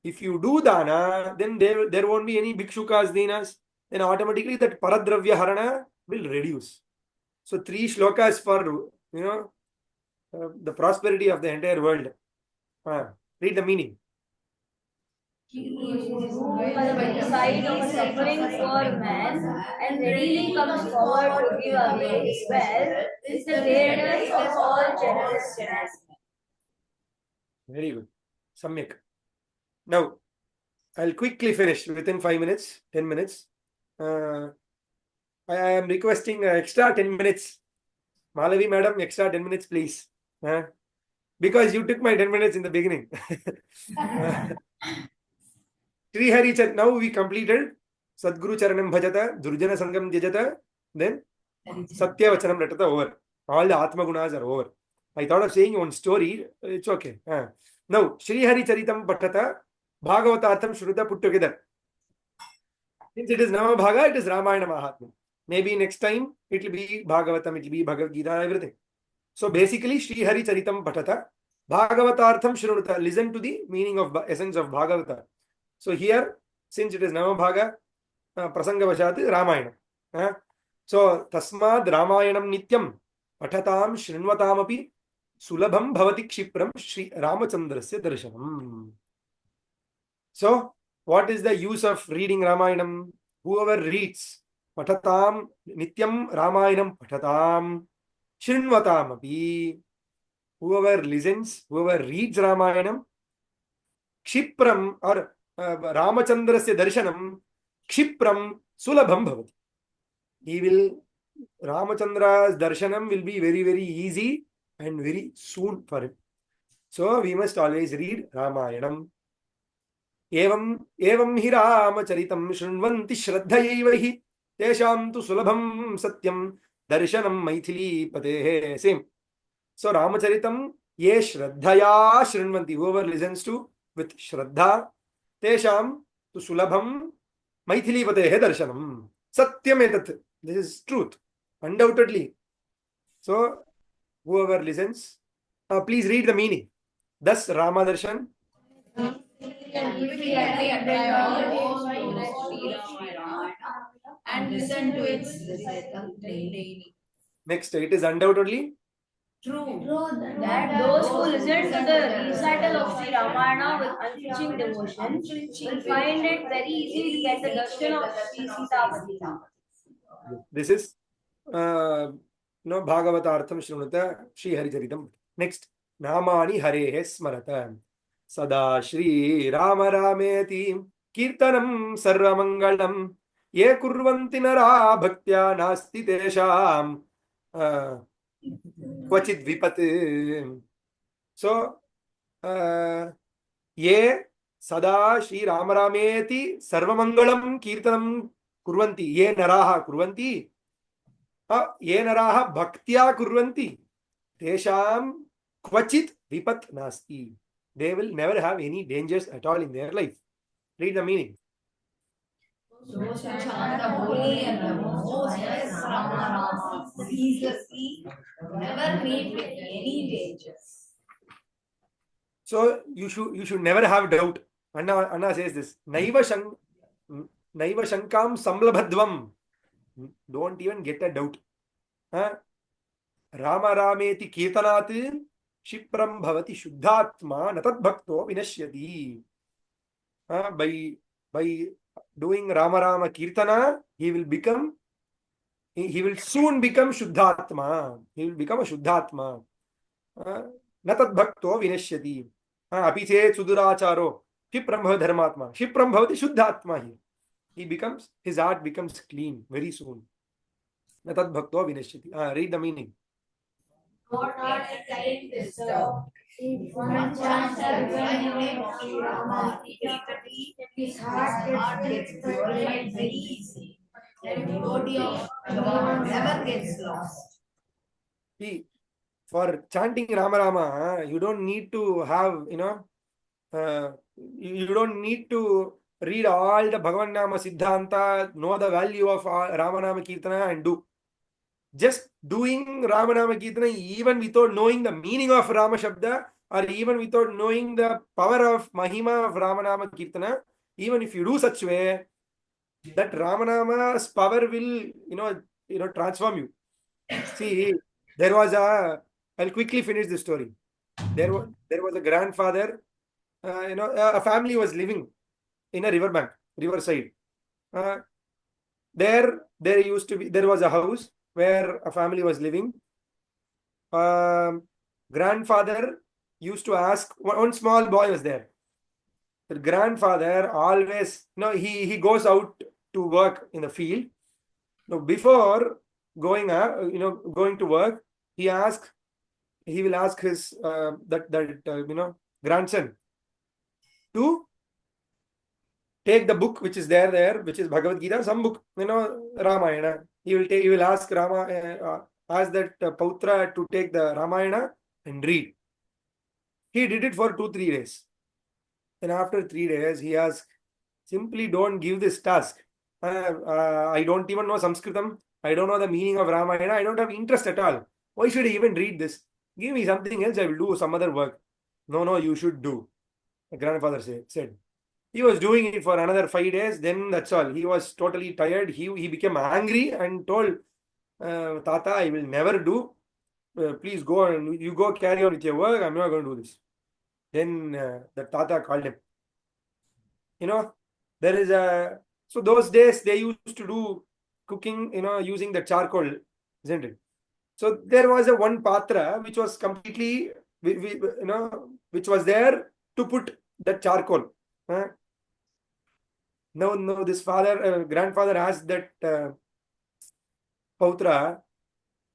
If you do Dana, then there won't be any Bhikshukas, Dinas. Then automatically that Paradravya Harana will reduce. So, 3 shlokas for, the prosperity of the entire world. Read the meaning. By the side of a suffering poor man and readily comes forward to give away his wealth is the greatest of all generous men. Very good. Samyak. Now, I'll quickly finish within 5 minutes, 10 minutes. I am requesting extra 10 minutes. Malavi madam, extra 10 minutes, please. Because you took my 10 minutes in the beginning. Sri Hari Chat, now we completed Sadguru Charanam Bhajata, Durjana Sangam Jajata, then Satya Vachanam Ratata over. All the Atma Gunas are over. I thought of saying one story. It's okay. Now, Sri Hari Charitam Patata, Bhagavatartham Shruta put together. Since it is Nama Bhaga, it is Ramayana Mahatma. Maybe next time it will be Bhagavatam, it will be Bhagavad Gita, everything. So basically, Sri Hari Charitam Patata, Bhagavatartham Shruta. Listen to the meaning of essence of Bhagavata. So here, since it is Nama Bhaga, Prasanga Vashati, Ramayana. So Tasmad Ramayanam Nityam Patatam Shrinvatamapi Sulabham Bhavati Kshipram Shri Ramachandrasya Darshanam. So, what is the use of reading Ramayanam? Whoever reads Patatam Nityam Ramayanam Patatam Shrinvatamapi. Whoever listens, whoever reads Ramayanam, Kshipram or Ramachandrasya Darshanam, Kshipram Sulabham Bhavati. He will, Ramachandra's Darshanam will be very, very easy and very soon for him. So we must always read Ramayanam. Evam hi Ramacharitam Shrinvanti Shraddhayaiva hi Tesham tu Sulabham Satyam Darshanam Maithili Patehe. Same. So Ramacharitam Ye Shraddhaya Shrinvanti. Whoever listens to with Shraddha, Tesham tu Sulabham Maithili Patehe Darshanam. Satyam etat. This is truth. Undoubtedly. So whoever listens, please read the meaning. Thus Rama Darshan. And listen to its recital daily. Next, it is undoubtedly True. That those who listen to the recital of Sri Ramayana with unflinching devotion will find it very easy to get the darshan of Sri Sita. This is Bhagavatartham Shrunuta Sri Haricharitam. Next, Namani Harehe Smarata Sada Shri Rama Rameti Kirtanam Sarvamangalam Ye Kurvanti Nara Bhaktya Nasti Tesham Kvachit Vipat. So, Ye Sada Shri Rama Rameti Sarvamangalam Kirtanam Kurvanti. Ye Naraha Kurvanti. Ye Naraha Bhaktya Kurvanti. Tesham Kvachit Vipat Nasti. They will never have any dangers at all in their life. Read the meaning. Those who chant the holy and the most Rama ceaselessly never meet with any dangers. So you should never have doubt. Anna says this. Naiva shankam samlabhadvam. Don't even get a doubt. Rama Rameti Kirtanat Shipram Bhavati Shuddhatma Natad Bhakto Vinashyati. By doing Rama Rama Kirtana, he will soon become Shuddhatma. He will become a Shuddhatma. Natad Bhakto Vinashyati. Apiche Suduracharo. Shipram Bhavati Dharmatma. Shipram Bhavati Shuddhatma. His heart becomes clean very soon. Natad Bhakto Vinashyati. Read the meaning. Not a kind wisdom, If one chants the divine name of Sri Rama repeatedly, his heart gets purified very easily. The devotee of Bhagavan never gets lost. See, for chanting Rama Rama, you don't need to have, you don't need to read all the Bhagavan Nama Siddhanta, know the value of Rama Nama Kirtana and do. Just doing Rama Nama Kirtana even without knowing the meaning of Rama Shabda or even without knowing the power of Mahima of Rama Nama Kirtana, even if you do such way, that Rama Nama's power will, transform you. See, I'll quickly finish the story. There was a grandfather, a family was living in a riverside. There was a house where a family was living. Grandfather used to ask, one small boy was there. The grandfather always, he goes out to work in the field. Now, before going to work, he will ask his grandson to take the book which is there, which is Bhagavad Gita, some book, Ramayana. He will ask ask that Pautra to take the Ramayana and read. He did it for 2-3 days. And after 3 days, he asked, simply don't give this task. I don't even know Sanskritam. I don't know the meaning of Ramayana. I don't have interest at all. Why should I even read this? Give me something else. I will do some other work. No, you should do. The grandfather said. He was doing it for another 5 days. Then that's all. He was totally tired. He became angry and told, Tata, I will never do. Please go and you go carry on with your work. I'm not going to do this. Then the Tata called him. There is so those days they used to do cooking, using the charcoal, isn't it? So there was a one patra which was completely, which was there to put the charcoal. No, this grandfather asked that Pautra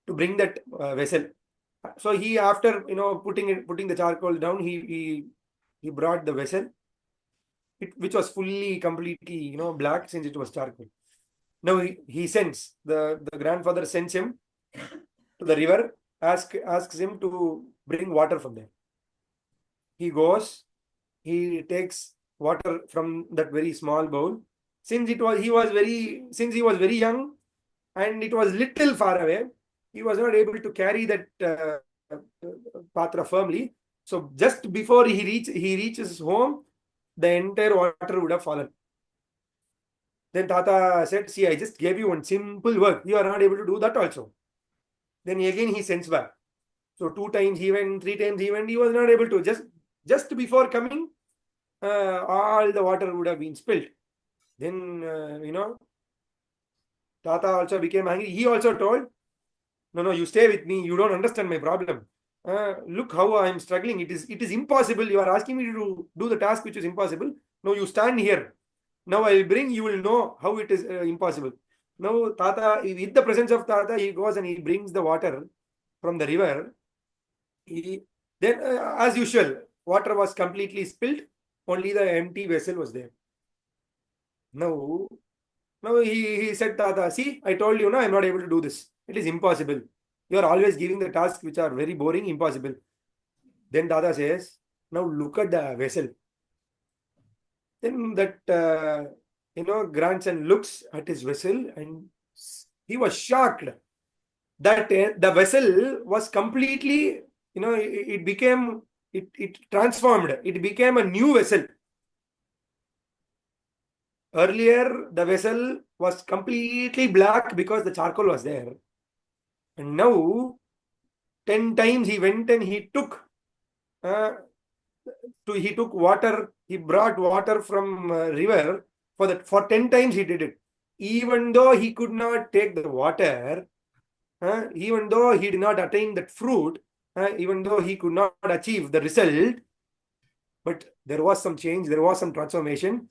to bring that vessel. So he, after putting the charcoal down, he brought the vessel, which was fully, completely, black, since it was charcoal. Now he sends the grandfather sends him to the river, asks him to bring water from there. He goes, he takes water from that very small bowl. Since he was very young and it was little far away, he was not able to carry that patra firmly. So just before he reaches home, the entire water would have fallen. Then Tata said, see, I just gave you one simple work. You are not able to do that also. Then again he sends back. So 2 times he went, 3 times he went. He was not able to. Just before coming, all the water would have been spilled. Then, Tata also became angry. He also told, no, you stay with me. You don't understand my problem. Look how I am struggling. It is impossible. You are asking me to do the task which is impossible. No, you stand here. Now I will bring, you will know how it is impossible. Now Tata, with the presence of Tata, he goes and he brings the water from the river. Then, as usual, water was completely spilled. Only the empty vessel was there. Now he said, Tata, see, I told you, no, I am not able to do this. It is impossible. You are always giving the tasks which are very boring, impossible. Then Tata says, now look at the vessel. Then that, grandson looks at his vessel and he was shocked that the vessel was completely, it transformed. It became a new vessel. Earlier, the vessel was completely black because the charcoal was there. And now, 10 times he went and he took water. He brought water from river. For 10 times he did it. Even though he could not take the water, even though he did not attain that fruit, even though he could not achieve the result, but there was some change, there was some transformation.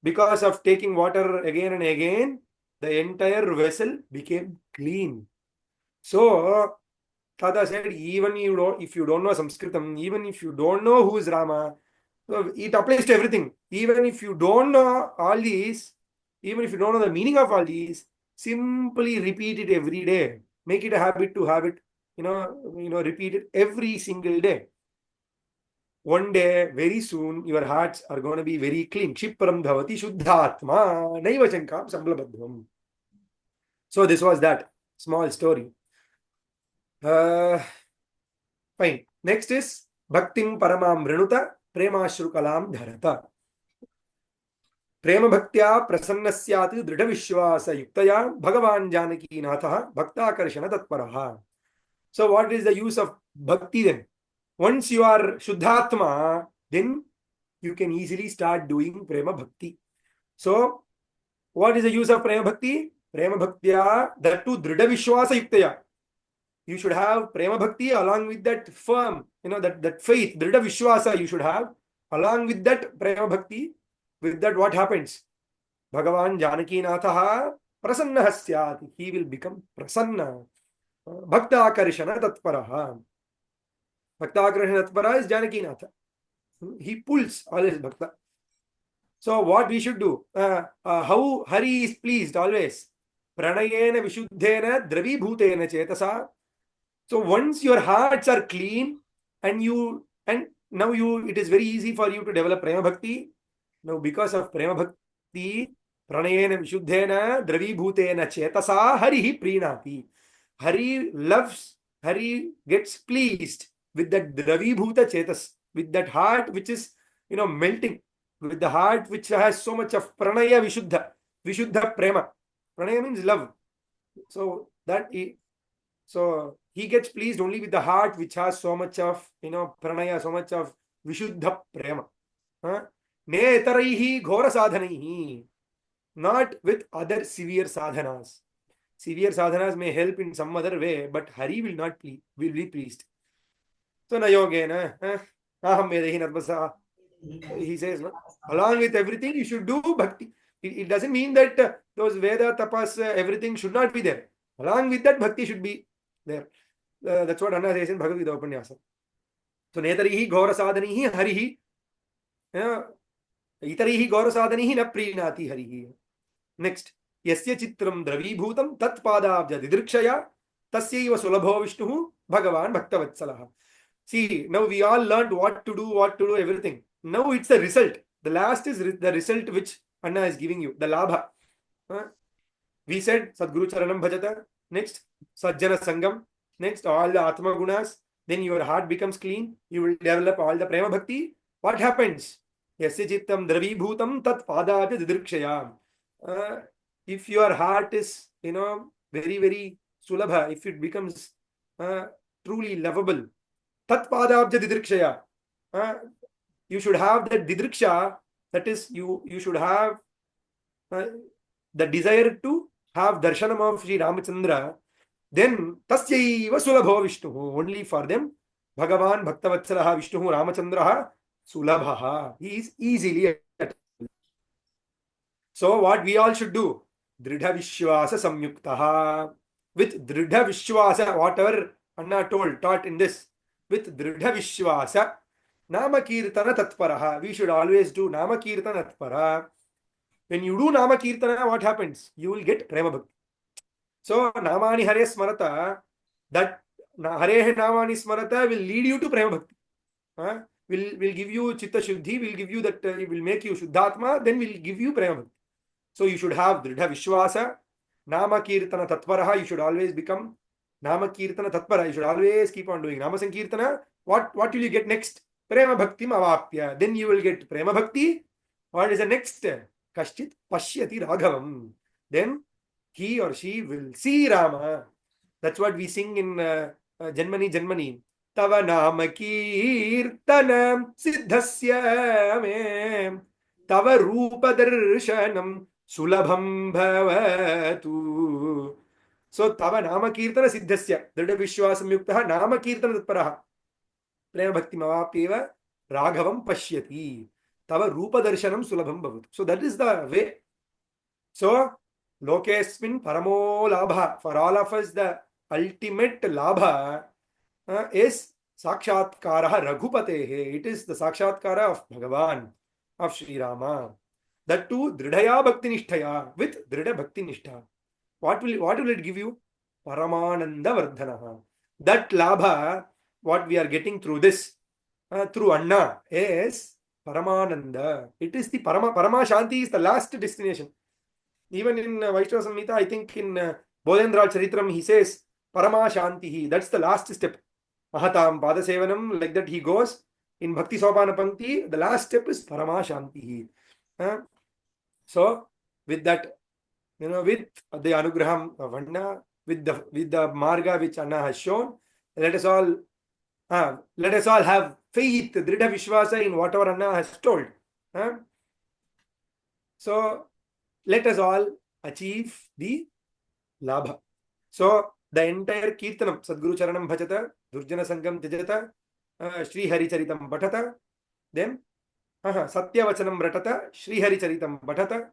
Because of taking water again and again, the entire vessel became clean. So Tata said, even if you don't know Sanskritam, even if you don't know who is Rama, so it applies to everything. Even if you don't know all these, even if you don't know the meaning of all these, simply repeat it every day. Make it a habit to have it, repeat it every single day. One day, very soon, your hearts are going to be very clean. Kshiparam bhavati shuddhatma naiva shankam samblabadhvam. So this was that small story. Fine. Next is Bhaktim Paramam Renuta Premashru Kalam Dharata. Prema Bhaktya Prasannasyat Dridha Vishwasa Yuktaya Bhagavan Janaki Natha Bhakta Karshana Tatparaha. So what is the use of bhakti then? Once you are Shuddhatma, then you can easily start doing Prema Bhakti. So what is the use of Prema Bhakti? Prema Bhaktya, that too Dridha Vishwasa Yuktaya. You should have Prema Bhakti along with that firm, that faith, Dridha Vishwasa you should have. Along with that Prema Bhakti, with that what happens? Bhagavan Janaki Natha Prasanna Syat. He will become Prasanna. Bhakta Akarshana Tatparaha. Bhakta Akarshana Tatparaha is Janaki Natha. He pulls all his Bhakta. So what we should do? How Hari is pleased always. Pranayena Vishuddhena Dravibhutena Chetasa. So once your hearts are clean and now it is very easy for you to develop Prema Bhakti. Now because of Prema Bhakti, Pranayena Vishuddhena Dravibhutena Chetasa Harihi Prinati. Hari loves, Hari gets pleased with that Dravibhuta Chetas, with that heart which is, melting, with the heart which has so much of Pranaya Vishuddha Prema. Pranaya means love. So he gets pleased only with the heart which has so much of, Pranaya, so much of Vishuddha Prema. Netaraihi Ghora Sadhanaihi. Not with other severe sadhanas. Severe sadhanas may help in some other way, but Hari will be pleased. So Nayogena, Aham Vedahi Narvasa. He says, no? Along with everything, you should do bhakti. It doesn't mean that those Veda, Tapas, everything should not be there. Along with that, bhakti should be there. That's what Anna says in Bhagavad Gita Upanyasa. So Netarihi Ghora Sadhanihi Harihi. Itarihi Ghora Sadhanihi na Prinati Harihi. Next. Yasya Chitram Dravibhutam Tat Padabja Didrikshaya Tasyaiva Sulabho Vishnuhu Bhagavan Bhaktavatsalaha. See, now we all learned what to do, everything. Now it's the result. The last is the result which Anna is giving you, the labha. We said Sadguru Charanam Bhajata. Next, Sajjana Sangam. Next, all the Atma Gunas. Then your heart becomes clean. You will develop all the Prema Bhakti. What happens? Yasya Chittam Dravibhutam Tat Padabja Didrikshaya. If your heart is, very, very sulabha, if it becomes truly lovable, Tat Padabja Didrikshaya. You should have that Didriksha, that is, you should have the desire to have darshanam of Sri Ramachandra. Then Tasyaiva Sulabho Vishnu. Only for them, Bhagavan Bhaktavatsalaha Vishnu Ramachandraha Sulabhaha. He is easily at. So what we all should do? Dridha Vishwasa Samyuktaha. With Dridha Vishwasa, whatever Anna taught in this, with Dridha Vishwasa, Nama Kirtana Tatparaha. We should always do Nama Kirtana Tatpara. When you do Nama Kirtana, what happens? You will get Prema Bhakti. So Namani Hare Smarata, that Hare Namani Smarata will lead you to Prema Bhakti. Will give you Chitta Shuddhi, will give you that, will make you Shuddhatma, then will give you Prema Bhakti. So you should have Dridha Vishwasa, Nama Kirtana Tatparaha. You should always become Nama Kirtana Tatpara. You should always keep on doing Nama Sankirtana. What will you get next? Prema Bhakti Avapya. Then you will get Prema Bhakti. What is the next? Kashchit Pashyati Raghavam. Then he or she will see Rama. That's what we sing in Janmani Janmani. Tava Nama Kirtanam Siddhasya Me Tava Rupa Darshanam Sulabham Bhavatu. So Tava Nama Kirtana Siddhasya. Dridha Vishwasam Yuktaha Nama Kirtana Tatparaha. Prema Bhakti Mavapyeva Raghavam Pashyati. Tava Rupa Darshanam Sulabham Bhavatu. So that is the way. So Lokesmin Paramo Labha. For all of us, the ultimate Labha is Sakshatkara Raghupatehe. It is the Sakshatkara of Bhagavan, of Sri Rama. That too, Dridhaya Bhakti Nishtaya, with Dridha Bhakti Nishtha. What will it give you? Paramananda Vardhanaha. That labha, what we are getting through this, through Anna, is Paramananda. It is the Parama Shanti is the last destination. Even in Vaishnava Samhita, I think in Bodhendra Charitram, he says Parama Shanti. That's the last step. Mahatam Padasevanam, like that he goes. In Bhakti Sopana Pankti, the last step is Parama Shanti. So, with that, with the Anugraham of Anna, with the Marga which Anna has shown, let us all have faith, Dridha Vishwasa in whatever Anna has told. So, let us all achieve the labha. So, the entire Kirtanam, Sadguru Charanam Bhajata, Durjana Sangam Tijata, Sri Hari Charitam Bhatata, then Satya Vachanam Ratata, Sri Hari Charitam Bhatata,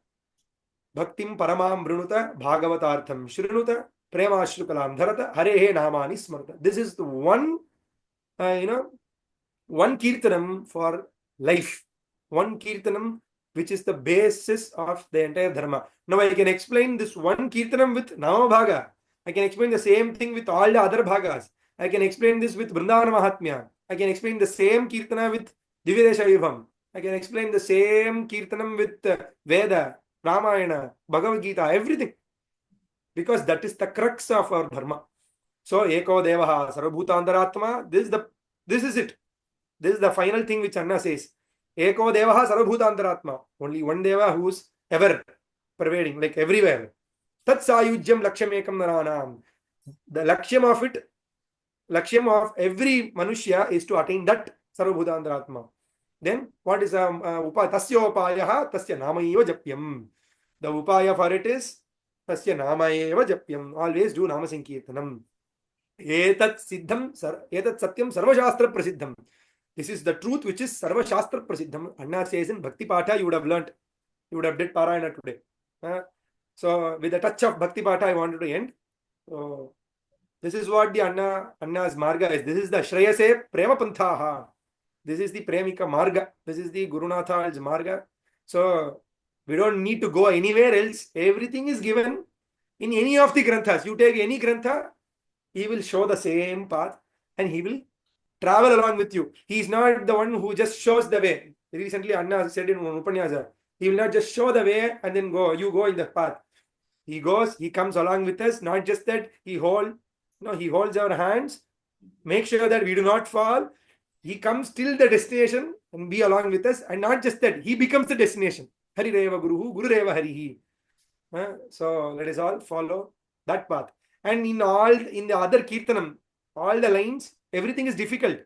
Bhaktim Paramam Brunuta, Bhagavatartham Shrinuta, Premashrukalam Dharata, Harehe Namani Smarta. This is the one, one Kirtanam for life. One Kirtanam which is the basis of the entire Dharma. Now I can explain this one Kirtanam with Namabhaga. I can explain the same thing with all the other Bhagas. I can explain this with Vrindavana Mahatmya. I can explain the same Kirtana with Divyadesha Vibham. I can explain the same Kirtanam with Veda, Ramayana, Bhagavad Gita, everything. Because that is the crux of our Dharma. So, Eko Devaha Sarvabhutandaratma, this is it. This is the final thing which Anna says. Eko Devaha Sarvabhutandaratma. Only one Deva who's ever pervading, like everywhere. Tat Sayujyam Lakshyam Ekam Naranam. The Lakshyam of every Manushya is to attain that Sarvabhutandaratma. Then, what is Tasya Upayaha Tasya Namayeva Japyam. The Upaya for it is Tasya Namayeva Japyam. Always do Nama Sankirtanam. Etat Satyam Sarvashastra Prasiddham. This is the truth which is Sarva Shastra Prasiddham. Anna says in Bhakti Patha, you would have learnt. You would have did Parayana today. So, with a touch of Bhakti Patha, I wanted to end. So, this is what the Anna's Marga is. This is the Shreyase Prema Panthaha. This is the Premika Marga. This is the Gurunatha's Marga. So, we don't need to go anywhere else. Everything is given in any of the Granthas. You take any Grantha, he will show the same path and he will travel along with you. He is not the one who just shows the way. Recently, Anna said in Upanyasa, he will not just show the way and then you go in the path. He goes, he comes along with us. Not just that he holds our hands, make sure that we do not fall. He comes till the destination and be along with us. And not just that, he becomes the destination. Hari Reva Guruhu, Guru Reva Harihi. So let us all follow that path. And in the other Kirtanam, all the lines, everything is difficult.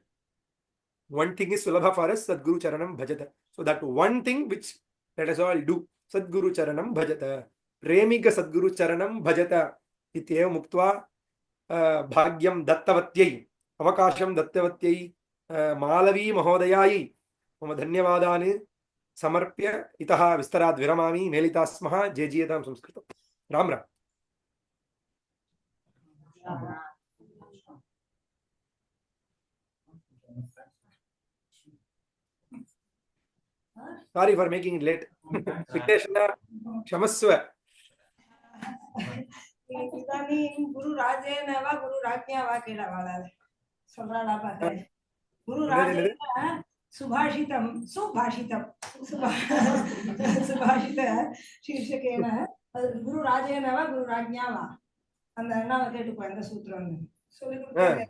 One thing is Sulabha for us, Sadguru Charanam Bhajata. So that one thing which let us all do, Sadguru Charanam Bhajata. Premika Sadguru Charanam Bhajata. Ityeva Muktva Bhagyam Dattavatyai. Avakasham Dattavatyai. Malavi Mahodayai. Mama Dhanyavadani Samarpya Itaha Vistarad Viramami Nelitasmaha Jejiyatam Samskritam. Ram Ram. Sorry for making it late. Vigneshna, Kshamasva. Gururaja va Gururajna va kela wala. Solrana pa. Gururaja Subhashitam Shirshakena Gururaja va Gururajna va. அந்த அண்ணாவை கேட்டுக்கோ எந்த சூத்திரம் சொல்லி கொடுத்தாங்க.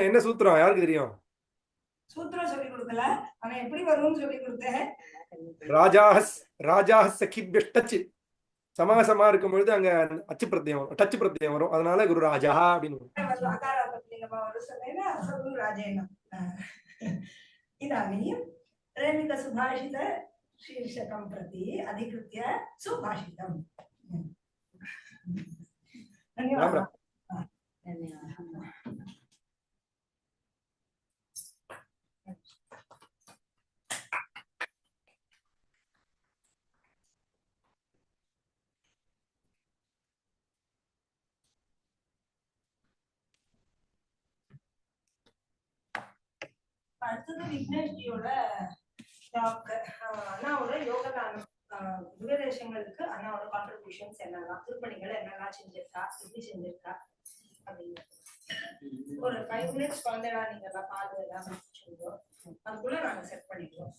என்ன சூத்திரம் யாருக்கு தெரியும்? சூத்திரம் சொல்லி கொடுக்கல, ஆனா எப்படி வரும்னு சொல்லி கொடுத்தேன். ராஜாஹஸ் சகிப்யஷ் டச் சமாசமா இருக்கும் பொழுது அங்க அச்சு பிரத்யம் வரும், டச் பிரத்யம் வரும். அதனால குரு ராஜா அப்படின்னு குரு ராஜேன. इदानीं प्रेमिक सुभाषित शीर्षकं प्रति अधिकृत्य सुभाषितम्. धन्यवादः. அடுத்தது விக்னேஷ்ஜியோட டாக். அண்ணாவோட யோகதானம் தூரதேசங்களுக்கு அண்ணாவோட கான்ட்ரிபியூஷன்ஸ் என்னெல்லாம், திருப்பணிகள் என்னெல்லாம் செஞ்சிருக்கா, எப்படி செஞ்சிருக்கா அப்படின்னு ஒரு 5 minutes குழந்தைடா நீங்க எல்லாம் பாடு எல்லாம் சொல்லுவோம். அதுக்குள்ள நாங்க செட் பண்ணிடுவோம்.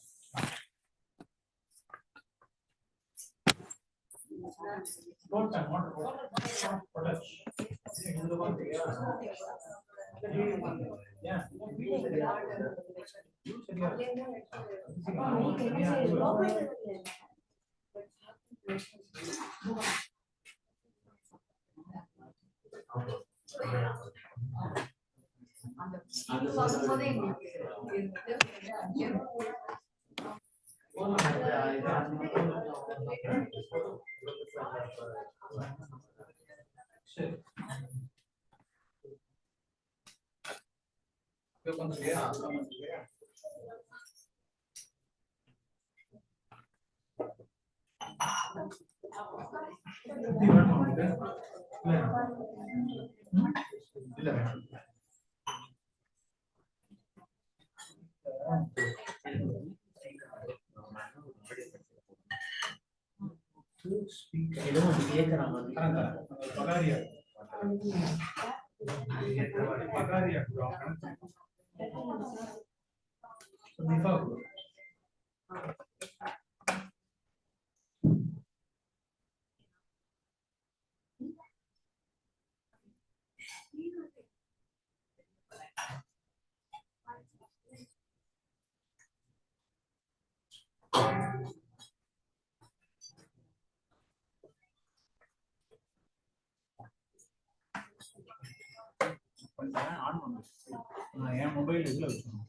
என் மொபைல் இதுல வச்சுக்கணும்.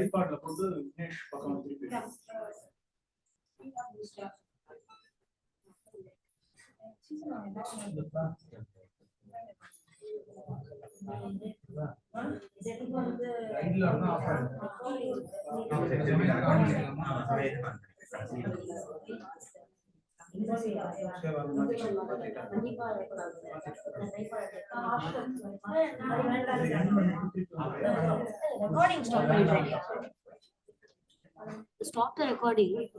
ஐபாட்ல போட்டு விக்னேஷ் பக்கம் திருப்பி Stop the recording.